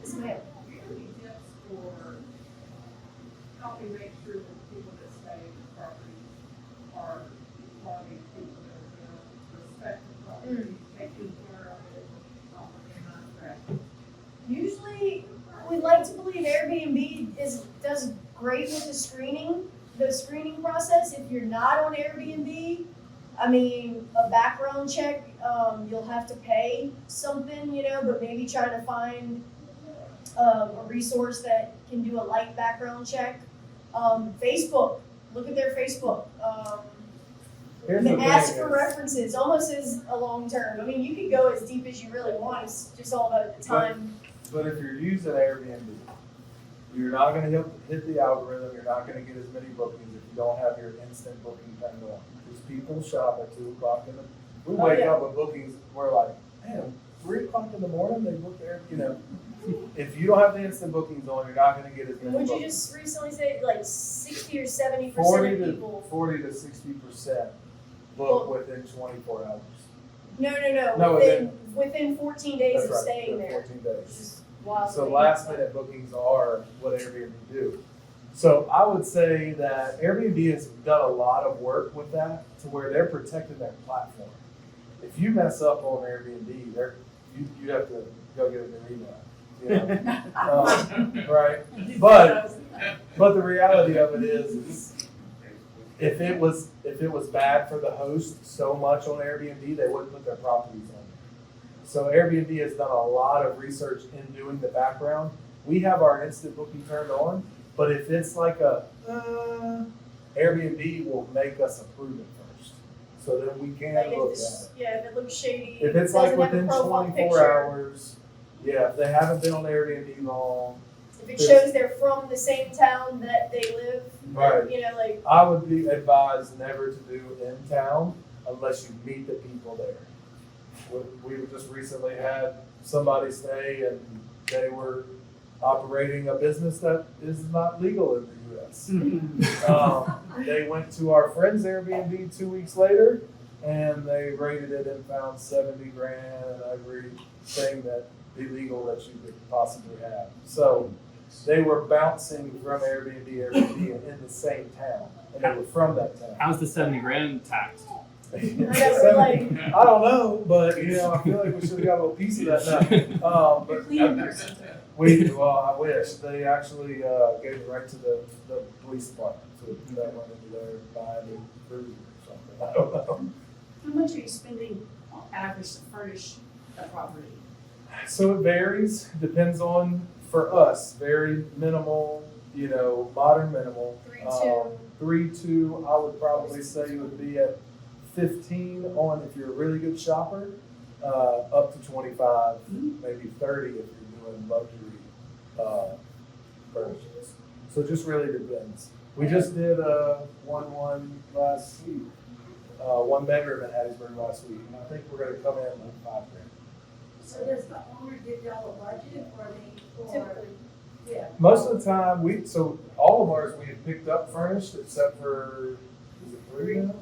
Yes, ma'am. Do you have any tips for helping make sure that people that stay in the property are quality people that are going to respect the property, taking care of it, not being unattractive? Usually, we'd like to believe Airbnb does great with the screening process. If you're not on Airbnb, I mean, a background check, you'll have to pay something, but maybe try to find a resource that can do a light background check. Facebook, look at their Facebook. Here's the Ask thing for is- references, almost as a long term. I mean, you could go as deep as you really want. It's just all about the time. But if you're using Airbnb, you're not gonna hit the algorithm, you're not gonna get as many bookings if you don't have your instant booking turned on. Because people shop at 2 o'clock we Oh, wake yeah. up with bookings, we're like, man, 3 o'clock in the morning, they book there, If you don't have the instant bookings on, you're not gonna get as many Would you bookings. just recently say like 60 or 70% 40 of people? to 60% book within 24 hours. No, No, within 14 days That's of right, staying within there. 14 Which days. is wild. So last minute bookings are what Airbnb do. So I would say that Airbnb has done a lot of work with that to where they're protecting their platform. If you mess up on Airbnb, you have to go get a new email. Right? But the reality of it is if it was bad for the host so much on Airbnb, they wouldn't put their properties on there. So Airbnb has done a lot of research in doing the background. We have our instant booking turned on, but if it's like Airbnb will make us approve it first. So then we can Like look if at it. this, yeah, if it looks shady. If it's like doesn't have a within profile 24 picture, hours, yeah, if they haven't been on Airbnb long, If it shows they're from the same town that they live, Right. like, I would be advised never to do in town unless you meet the people there. We just recently had somebody stay and they were operating a business that is not legal in the US. They went to our friend's Airbnb 2 weeks later and they rated it and found 70 grand and everything that illegal that you could possibly have. So they were bouncing from Airbnb in the same town, and they were from that town. How's the 70 grand taxed? I don't know, but I feel like we should have got a little piece of that now. But cleaners. Well, I wish, they actually, gave it right to the police department, so that went into their buying a cruiser or something, I don't know. How much are you spending on average to furnish a property? So it varies, depends on, for us, very minimal, modern minimal. 3.2. 3.2, I would probably say you would be at 15 on, if you're a really good shopper, up to 25, maybe 30 if you're doing luxury, furnishings. So it just really depends. We just did, one last week, one bedroom in Hattiesburg last week, and I think we're gonna come in like $5,000. So does the owner give y'all a budget or they, or, Typically. yeah? Most of the time, so all of ours we had picked up furnished except for, is it 3 now?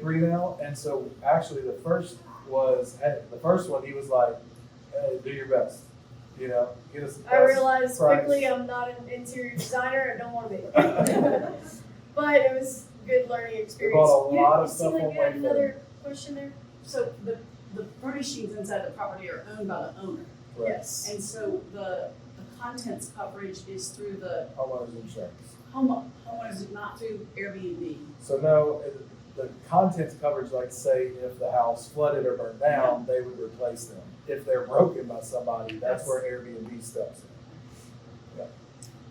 3 now, and so actually the first one, he was like, hey, do your best, get us the best I realized price. quickly I'm not an interior designer and don't want to be. But it was a good learning experience. bought a lot of You stuff seem on like you had Wayfair. another question there? So the furnishings inside the property are owned by the owner. Right. Yes. And so the contents coverage is through the Homeowners insurance. homeowners, not through Airbnb. So no, the contents coverage, like say if the house flooded or burned down, they would replace them. If they're broken by somebody, that's where Airbnb steps in.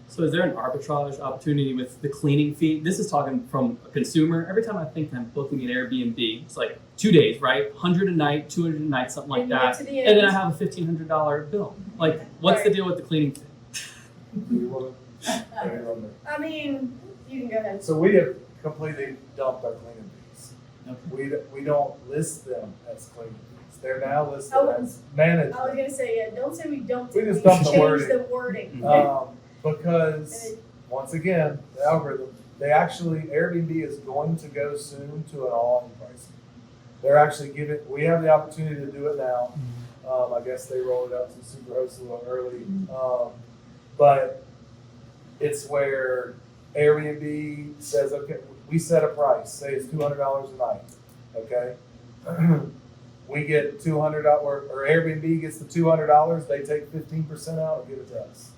So is there an arbitrage opportunity with the cleaning fee? This is talking from a consumer. Every time I think I'm booking an Airbnb, it's like 2 days, right? 100 a night, 200 a night, something like And you get that. to the And then I end. have a $1,500 bill. Like, what's the Right. deal with the cleaning fee? You wanna- you wanna- I mean, you can go ahead. So we have completely dumped our cleaning fees. Okay. We don't list them as cleaning fees. They're now listed Oh, as management. I was gonna say, yeah, don't say we dumped We it. just dumped the changed wording. the wording. Because, once again, the algorithm, Airbnb is going to go soon to an all-in pricing. They're actually we have the opportunity to do it now. I guess they rolled it out to SUPERHOSTS a little early. But it's where Airbnb says, okay, we set a price, say it's $200 a night, okay? We get $200, or Airbnb gets the $200, they take 15% out and give it to us.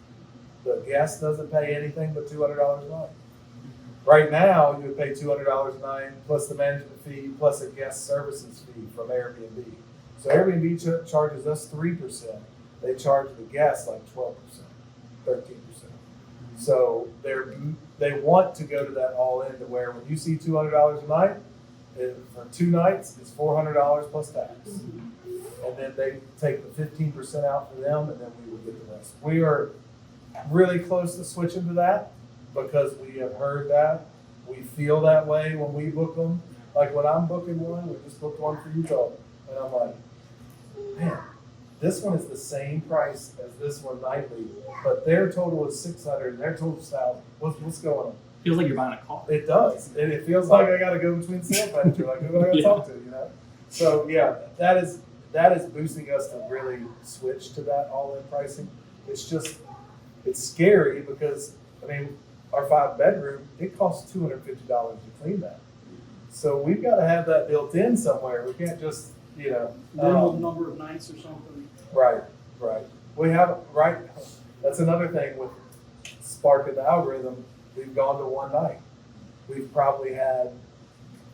The guest doesn't pay anything but $200 a night. Right now, you would pay $200 a night plus the management fee plus a guest services fee from Airbnb. So Airbnb charges us 3%. They charge the guests like 12%, 13%. So they want to go to that all in to where when you see $200 a night, for 2 nights, it's $400 plus tax. And then they take the 15% out for them, and then we would get the rest. We are really close to switching to that because we have heard that. We feel that way when we book them. Like when I'm booking one, we just booked one for Utah, and I'm like, man, this one is the same price as this one nightly, but their total is 600, and their total is 1,000. What's going on? Feels like you're buying a car. It does. It feels like I got to go between sales manager. Like who do I got to talk to? So yeah, that is boosting us to really switch to that all-in pricing. It's scary because our 5-bedroom, it costs $250 to clean that. So we've got to have that built in somewhere. We can't just Minimum number of nights or something. Right. We have That's another thing with sparking the algorithm. We've gone to one night. We've probably had,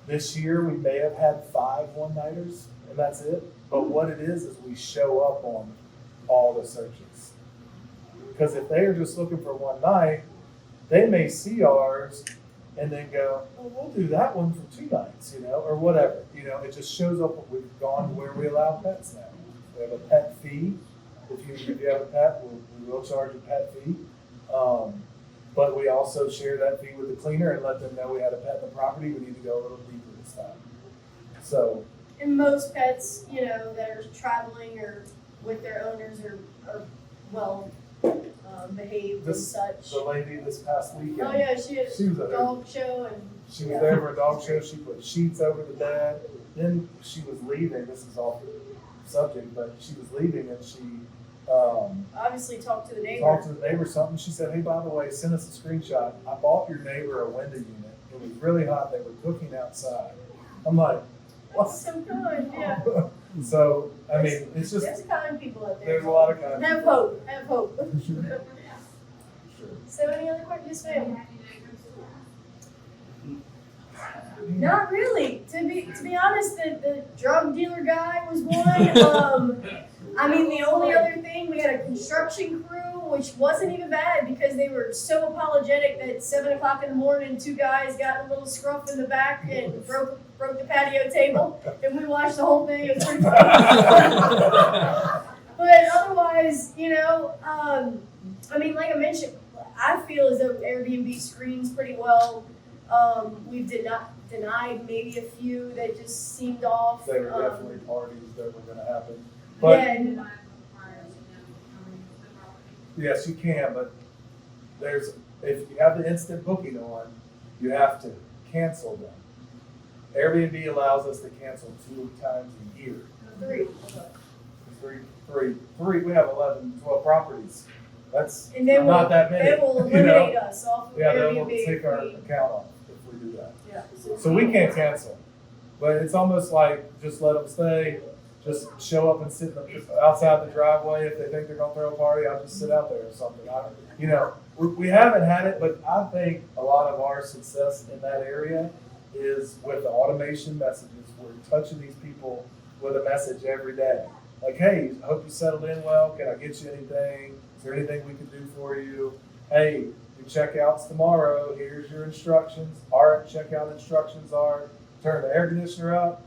this year, we may have had 5 one-nighters, and that's it. But what it is we show up on all the searches. Because if they are just looking for one night, they may see ours and then go, well, we'll do that one for 2 nights, or whatever. It just shows up. We've gone to where we allow pets now. We have a pet fee. If you have a pet, we will charge a pet fee. But we also share that fee with the cleaner and let them know we had a pet in the property. We need to go a little deeper this time. So. And most pets, that are traveling or with their owners are well behaved and such. The lady this past weekend. Oh yeah, she had She was a dog show and. She was there for a dog show. She put sheets over the bed. Then she was leaving. This is off the subject, but she was leaving and she Obviously talked to the neighbor. talked to the neighbor something. She said, hey, by the way, send us a screenshot. I bought your neighbor a window unit. It was really hot. They were cooking outside. I'm like, what? That's so good, yeah. So, I mean, it's just, There's kind people out there. there's a lot of kind of. Have hope, have hope. Sure. So any other questions, ma'am? Not really. To be honest, the drug dealer guy was one. I mean, the only other thing, we had a construction crew, which wasn't even bad because they were so apologetic that 7 o'clock in the morning, 2 guys got a little scruff in the back and broke the patio table, and we watched the whole thing. It was pretty funny. But otherwise, I mean, like I mentioned, I feel as though Airbnb screens pretty well. We've denied maybe a few that just seemed off. They were definitely parties that were gonna happen. But, Yeah, and yes, you can, but if you have the instant booking on, you have to cancel them. Airbnb allows us to cancel 2 times a year. 3. Three, we have 11, 12 properties. That's And they not that many. They will you know? eliminate us off of Yeah, they Airbnb. will take our if account off if we do that. Yeah. So we can't cancel, but it's almost like just let them stay. Just show up and sit outside the driveway if they think they're gonna throw a party. I'll just sit out there or something. We haven't had it, but I think a lot of our success in that area is with the automation messages. We're touching these people with a message every day. Like, hey, I hope you settled in well. Can I get you anything? Is there anything we can do for you? Hey, your checkouts tomorrow. Here's your instructions. Our checkout instructions are turn the air conditioner up.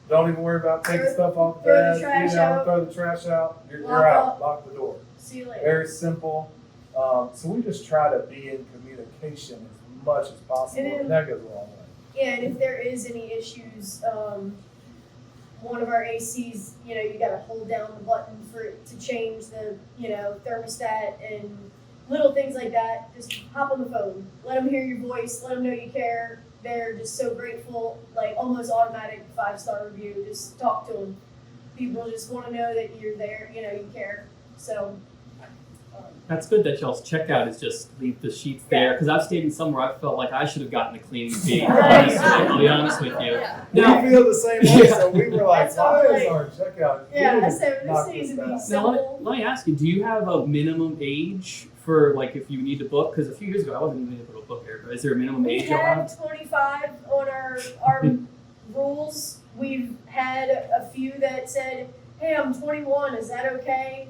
Don't even worry about taking stuff off the Throw the bed. trash out. Throw the trash out. You're Lock out. up. Lock the door. See you later. Very simple. So we just try to be in communication as much as possible, And then- and that goes a long way. Yeah, and if there is any issues, one of our ACs, you gotta hold down the button for it to change the, thermostat and little things like that. Just hop on the phone, let them hear your voice, let them know you care. They're just so grateful, like almost automatic 5-star review. Just talk to them. People just want to know that you're there, you care. So. That's good that y'all's checkout is just leave the sheets there, because I've stayed in somewhere I felt like I should have gotten the cleaning fee. Honestly, I'll be honest with you. Now, We feel the same way, Yeah. so we were like, That's all why is right. our checkout? Yeah, really so this knock needs to be out? now simple. let me ask you, do you have a minimum age for like if you need to book? Because a few years ago I wasn't even able to book here, but is there a minimum We age y'all have have? 25 on our rules. We've had a few that said, hey, I'm 21, is that okay?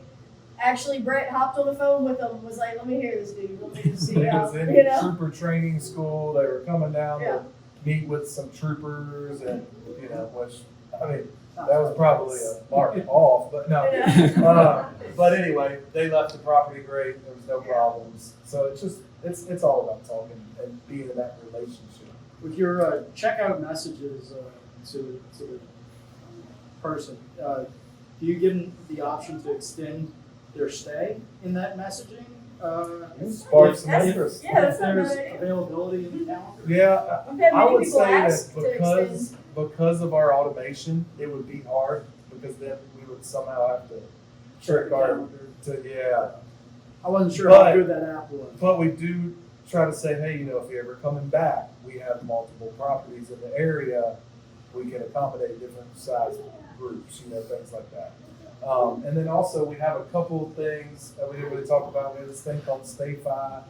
Actually, Brett hopped on the phone with them, was like, let me hear this dude, let me just see It how, was in trooper training school. They were coming down Yeah. to meet with some troopers, and which I mean, that was probably a mark off, but no. But anyway, they left the property great. There was no problems. So it's all about talking and being in that relationship. With your checkout messages to the person, do you give them the option to extend their stay in that messaging? Spark some That's- interest. yeah, that's If not a there's bad idea. availability in the calendar? Yeah, We've had I many would people say ask that to because of our automation, it would be hard because then we would somehow have to trick our I wasn't sure But- how good that app was. But we do try to say, hey, if you're ever coming back, we have multiple properties in the area. We can accommodate different size groups, things like that. And then also we have a couple of things that we didn't really talk about. We have this thing called StayFi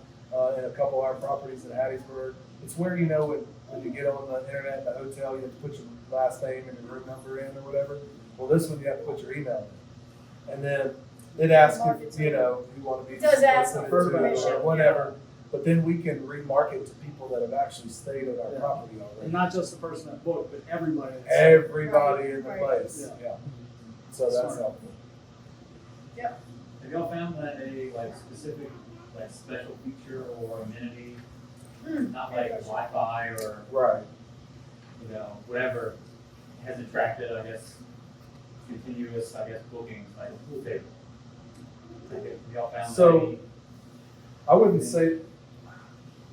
in a couple of our properties in Hattiesburg. It's where, when you get on the internet in the hotel, you have to put your last name and your room number in or whatever. Well, this one you have to put your email in. And then it asks if, you want to be It does ask listened for to permission, or whatever. But then we can remarket to people that have actually stayed at our Yeah. property And already. not just the person that booked, but everybody. that's- Everybody in the Right. place, yeah. So that's Smart. helpful. Have y'all found that a specific special feature or amenity, not like Wi-Fi or Right. whatever, has attracted continuous bookings like pool table? Have y'all found So- any-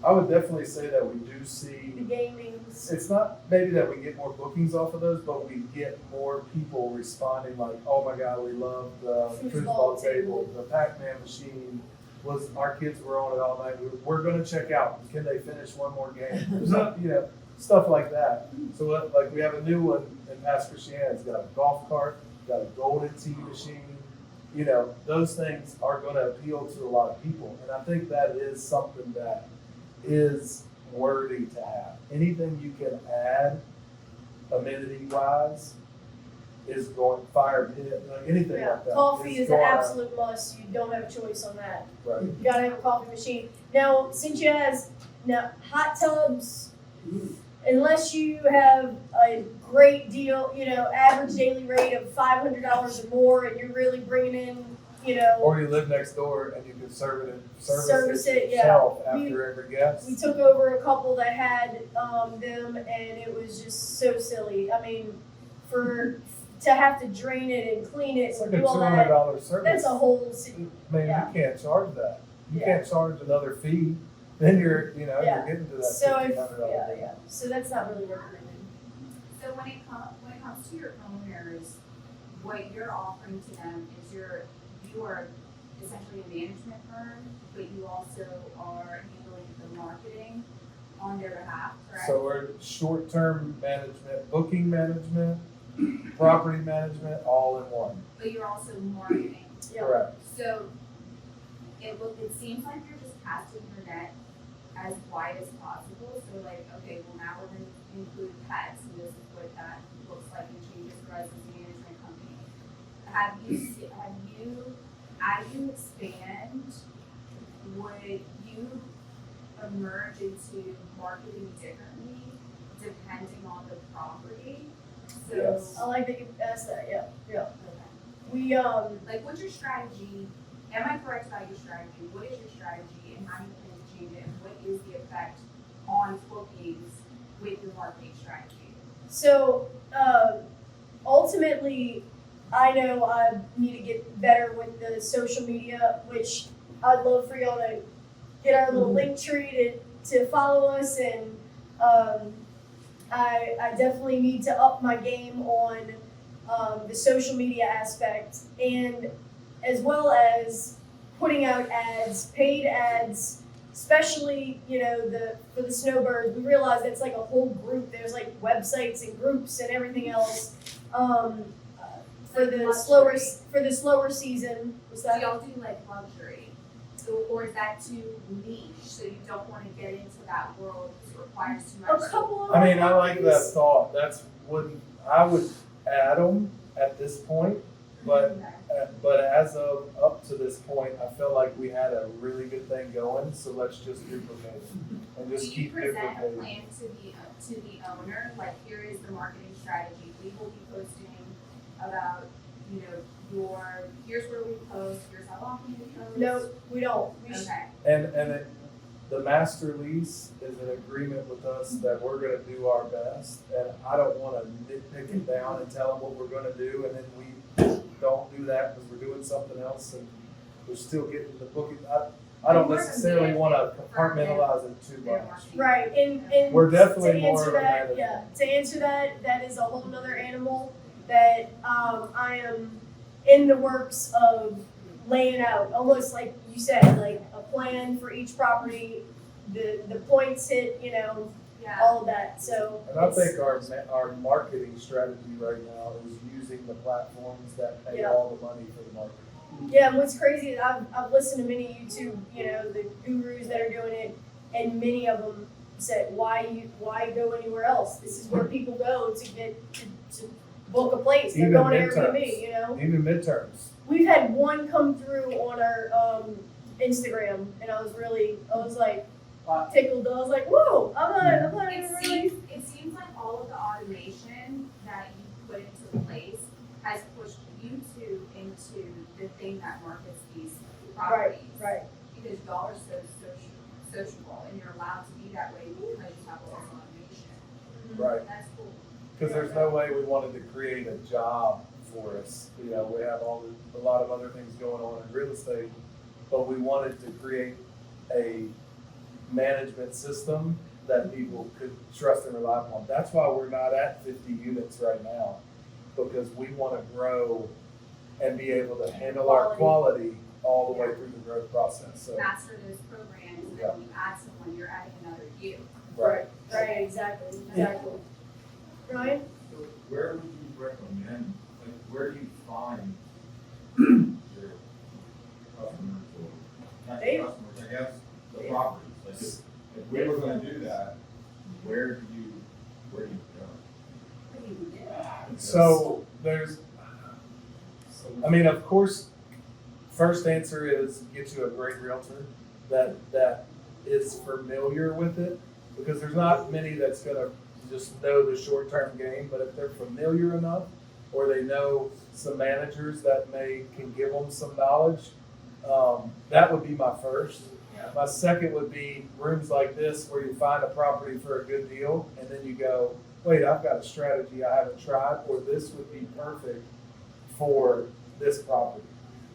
I would definitely say that we do see, The gamings. it's not maybe that we get more bookings off of those, but we get more people responding like, oh my God, we love the foosball table, the Pac-Man machine. Our kids were on it all night. We're gonna check out. Can they finish one more game? stuff like that. So like we have a new one in Pass Christiana, it's got a golf cart, got a golden tee machine. You know, those things are gonna appeal to a lot of people. And I think that is something that is worthy to have. Anything you can add amenity wise is going, fire pit, anything Yeah, like that. coffee is an gonna- absolute must. You don't have a choice on that. Right. You gotta have a coffee machine. Now, since you has now hot tubs, unless you have a great deal, you know, average daily rate of $500 or more, and you're really bringing in, you know, Or you live next door and you can Service it, yeah. yourself We- after every guest. we took over a couple that had them, and it was just so silly. I mean, to have to drain it and clean it It's and like a do all that, $200 service. that's a whole. I mean, yeah. you can't charge that. You Yeah. can't charge another fee. Then you're Yeah. you're getting to that So if $1,500. yeah. So that's not really recommended. So when it comes to your owners, what you're offering to them is you are essentially a management firm, but you also are handling the marketing on their behalf, correct? So we're short-term management, booking management, property management, all in one. But you're also marketing. Yeah. Correct. So it seems like you're just casting your net as wide as possible. So like, okay, well now we're gonna include pets, and this is what that looks like and changes for us as a management company. As you expand, would you emerge into marketing differently depending on the property? So, Yes. I like that you asked that. Yeah. okay. We Like, what's your strategy? Am I correct about your strategy? What is your strategy, and how do you plan to change it? And what is the effect on bookings with your marketing strategy? So, ultimately, I know I need to get better with the social media, which I'd love for y'all to get our little link tree to follow us, and I definitely need to up my game on the social media aspect, and as well as putting out ads, paid ads, especially, you know, for the snowbirds. We realize that's like a whole group. There's like websites and groups and everything else. For the slower season, was So that? y'all do like luxury, or is that too niche? So you don't want to get into that world because it requires too A much. couple of I mean, I like that properties. thought. I would add them at this point, but as of up to this point, I felt like we had a really good thing going, so let's just duplicate it and just Do you keep present a duplicating. plan to the owner? Like, here is the marketing strategy. We will be posting about, you know, here's where we post, here's how often we post. No, we don't. We should, Okay. And the master lease is an agreement with us that we're gonna do our best, and I don't wanna nitpick it down and tell them what we're gonna do, and then we don't do that because we're doing something else, and we're still getting the booking. I don't necessarily wanna compartmentalize it too Their much. marketing. right, and We're definitely to more answer of a that, management. yeah, to answer that, that is a whole nother animal that I am in the works of laying out, almost like you said, like a plan for each property, the points hit, you know, Yeah. all of that. So And I it's- think our marketing strategy right now is using the platforms that pay Yeah. all the money for the marketing. yeah, and what's crazy is I've listened to many YouTube, you know, the gurus that are doing it, and many of them said, why go anywhere else? This is where people go to book a place. They're Even going to midterms. Airbnb, you know. Even midterms. We've had one come through on our Instagram, and I was like tickled. I was like, whoa, I'm not even really. It seems like all of the automation that you put into place has pushed you two into the thing that markets these properties. Right. Because y'all are so sociable, and you're allowed to be that way because you have all this automation. Right. That's cool. Because there's no way we wanted to create a job for us. You know, we have a lot of other things going on in real estate, but we wanted to create a management system that people could trust and rely upon. That's why we're not at 50 units right now, because we want to grow and be able to handle our quality all the way through the growth process. So, Master those programs, and Yeah. when you add someone, you're adding another you. right. Right. Exactly. Exactly. Ryan? So where would you recommend, like, where do you find your customers or, not They- your customers, I guess, the properties? Like, if we were gonna do that, where do you go? So there's, I mean, of course, first answer is get you a great realtor that is familiar with it, because there's not many that's gonna just know the short-term game, but if they're familiar enough, or they know some managers that can give them some knowledge, that would be my first. My second would be rooms like this where you find a property for a good deal, and then you go, wait, I've got a strategy I haven't tried, or this would be perfect for this property.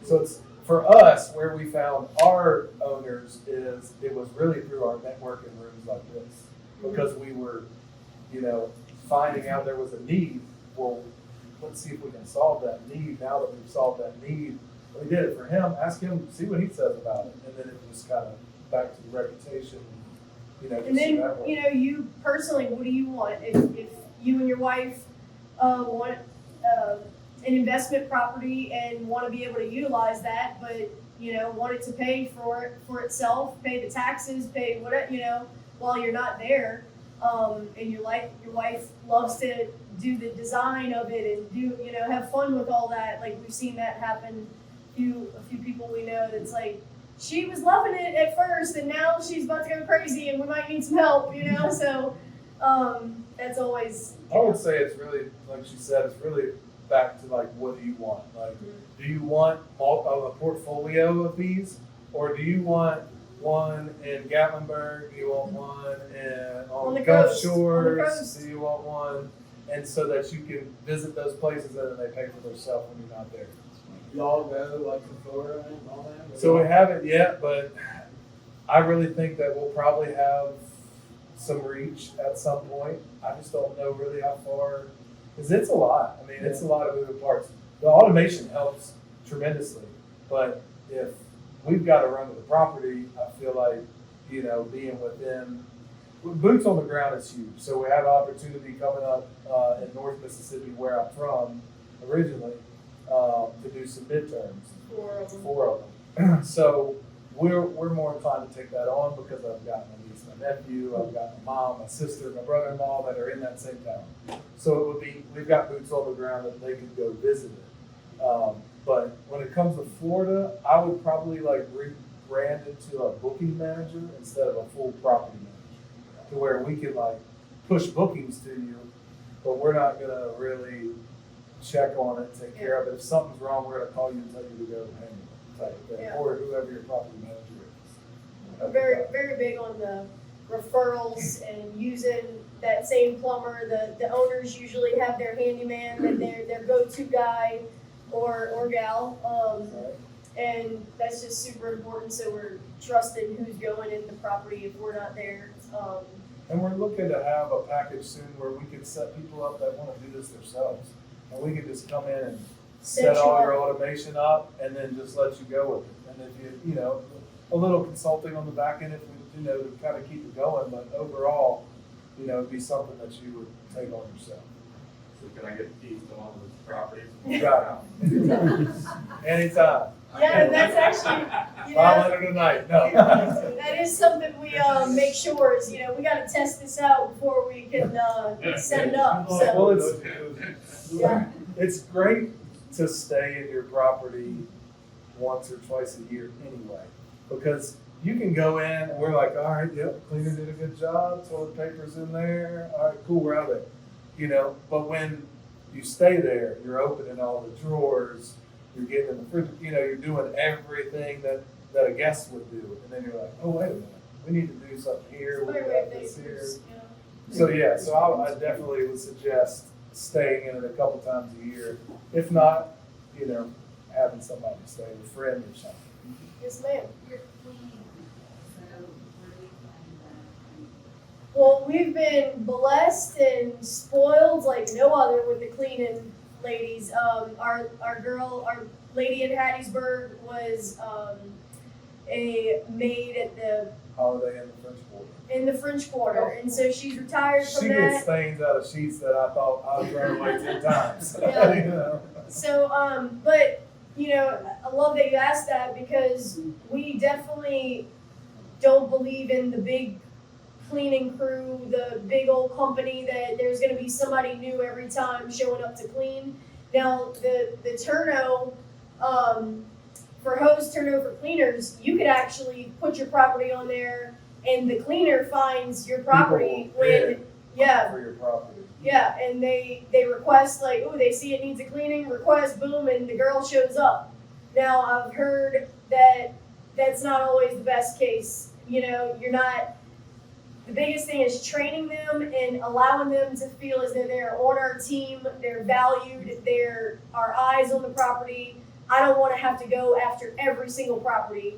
So it's, for us, where we found our owners is, it was really through our networking rooms like this. Because we were, finding out there was a need. Well, let's see if we can solve that need. Now that we've solved that need, we did it for him. Ask him, see what he says about it. And then it was kind of back to the reputation, And then, you personally, what do you want? If you and your wife want an investment property and want to be able to utilize that, but, want it to pay for itself, pay the taxes, pay whatever, while you're not there, and your wife loves to do the design of it and do, have fun with all that. Like, we've seen that happen. A few people we know that's like, she was loving it at first, and now she's about to go crazy, and we might need some help, So, that's always. I would say it's really, like she said, it's really back to like, what do you want? Like, do you want a portfolio of these, or do you want one in Gatlinburg? Do you want one on the Gulf coast. Shores? On the coast. Do you want one? And so that you can visit those places and then they pay for themselves when you're not there. Y'all go like to Florida and all that? So we haven't yet, but I really think that we'll probably have some reach at some point. I just don't know really how far, because it's a lot. I mean, it's a lot of moving parts. The automation helps tremendously, but if we've got to run to the property, I feel like, being within, boots on the ground is huge. So we have opportunity coming up in North Mississippi, where I'm from originally, to do some midterms. 4 of them. So we're more inclined to take that on because I've got my niece, my nephew, I've got my mom, my sister, my brother-in-law that are in that same town. So it would be, we've got boots on the ground that they could go visit it. But when it comes to Florida, I would probably like rebrand it to a booking manager instead of a full property manager, to where we can like push bookings to you, but we're not gonna really check on it, take care of it. If something's wrong, we're gonna call you and tell you to go handle it, type thing, Yeah. or whoever your property manager is. I'm very, very big on the referrals and using that same plumber. The owners usually have their handyman, that their go-to guy or gal. And that's just super important, so we're trusting who's going in the property if we're not there. And we're looking to have a package soon where we can set people up that wanna do this themselves. And we can just come in and set all your automation up and then just let you go with it. And if you, a little consulting on the back end, if we, to kind of keep it going, but overall, it'd be something that you would take on yourself. So can I get the keys to all those properties? You got it. Anytime. Yeah, and that's actually, 500 a night, no. that is something we make sure is, we gotta test this out before we can set it up, so. Well, it's great to stay in your property once or twice a year anyway, because you can go in and we're like, all right, yep, cleaner did a good job, toilet paper's in there, all right, cool, we're out of there. But when you stay there, you're opening all the drawers, you're getting in the fridge, you're doing everything that a guest would do. And then you're like, oh, wait a minute, we need to do something here, we got this here. So I definitely would suggest staying in it a couple times a year. If not, having somebody stay, a friend or something. Yes, ma'am. You're clean, so where do you find that? Well, we've been blessed and spoiled like no other with the cleaning ladies. Our lady in Hattiesburg was a maid at the Holiday Inn the French Quarter. in in the French Quarter, and so she's retired She from gets that. stains out of sheets that I thought I was thrown away 10 times. Yeah. You know? So, but, you know, I love that you asked that because we definitely don't believe in the big cleaning crew, the big old company that there's gonna be somebody new every time showing up to clean. Now, the turno, for hose turnover cleaners, you could actually put your property on there and the cleaner finds your property People when, bid yeah, For your property. yeah, and they request like, oh, they see it needs a cleaning, request, boom, and the girl shows up. Now I've heard that that's not always the best case. You know, you're not. The biggest thing is training them and allowing them to feel as though they're on our team, they're valued, they're our eyes on the property. I don't want to have to go after every single property,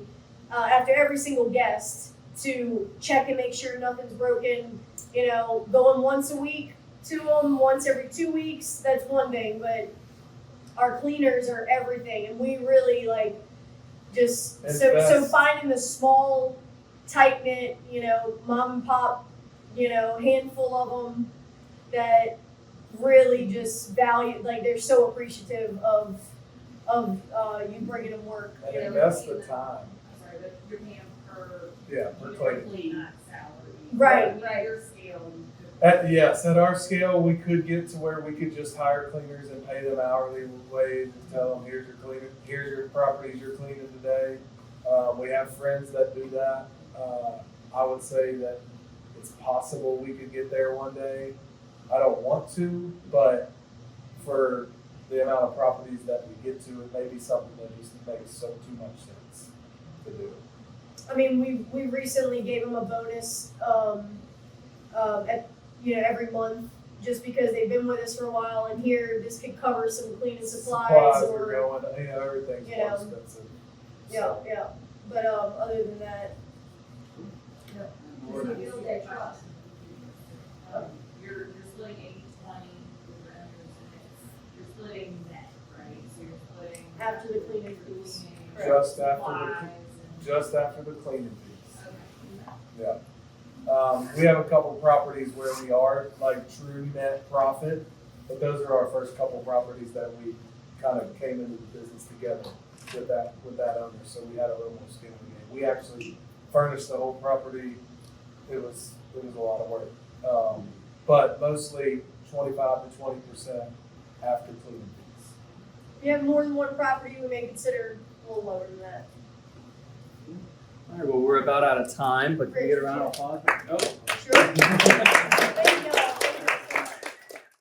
after every single guest to check and make sure nothing's broken. You know, going once a week to them, once every 2 weeks, that's one thing, but our cleaners are everything, and we really like just so finding the small, tight knit, you know, mom and pop, you know, handful of them that really just value, like they're so appreciative of you bringing them work. And You know? invest the time. I'm sorry, but you're paying per. Yeah, per cleaning. Not salary. Right, At your scale. Yes, at our scale, we could get to where we could just hire cleaners and pay them hourly wage and tell them, here's your cleaner, here's your properties you're cleaning today. We have friends that do that. I would say that it's possible we could get there one day. I don't want to, but for the amount of properties that we get to, it may be something that just makes too much sense to do. I mean, we recently gave them a bonus at, you know, every month just because they've been with us for a while, and here this could cover some cleaning supplies Supplies or are going, you know, everything's you more know, expensive. yeah, yeah. But other than that, To build that trust. You're splitting 80/20 with your owners, and you're splitting net, right? So you're splitting. after the cleaning fees. Correct. Just after Supplies the, just after the cleaning fees. Okay. Yeah. We have a couple properties where we are like true net profit, but those are our first couple properties that we kind of came into the business together with that owner. So we had a little more skin in the game. We actually furnished the whole property. It was a lot of work. But mostly 25 to 20% after cleaning fees. If you have more than one property, we may consider a little lower than that. All right, well, we're about out of time, but can we get a round of applause? Sure. Thank you.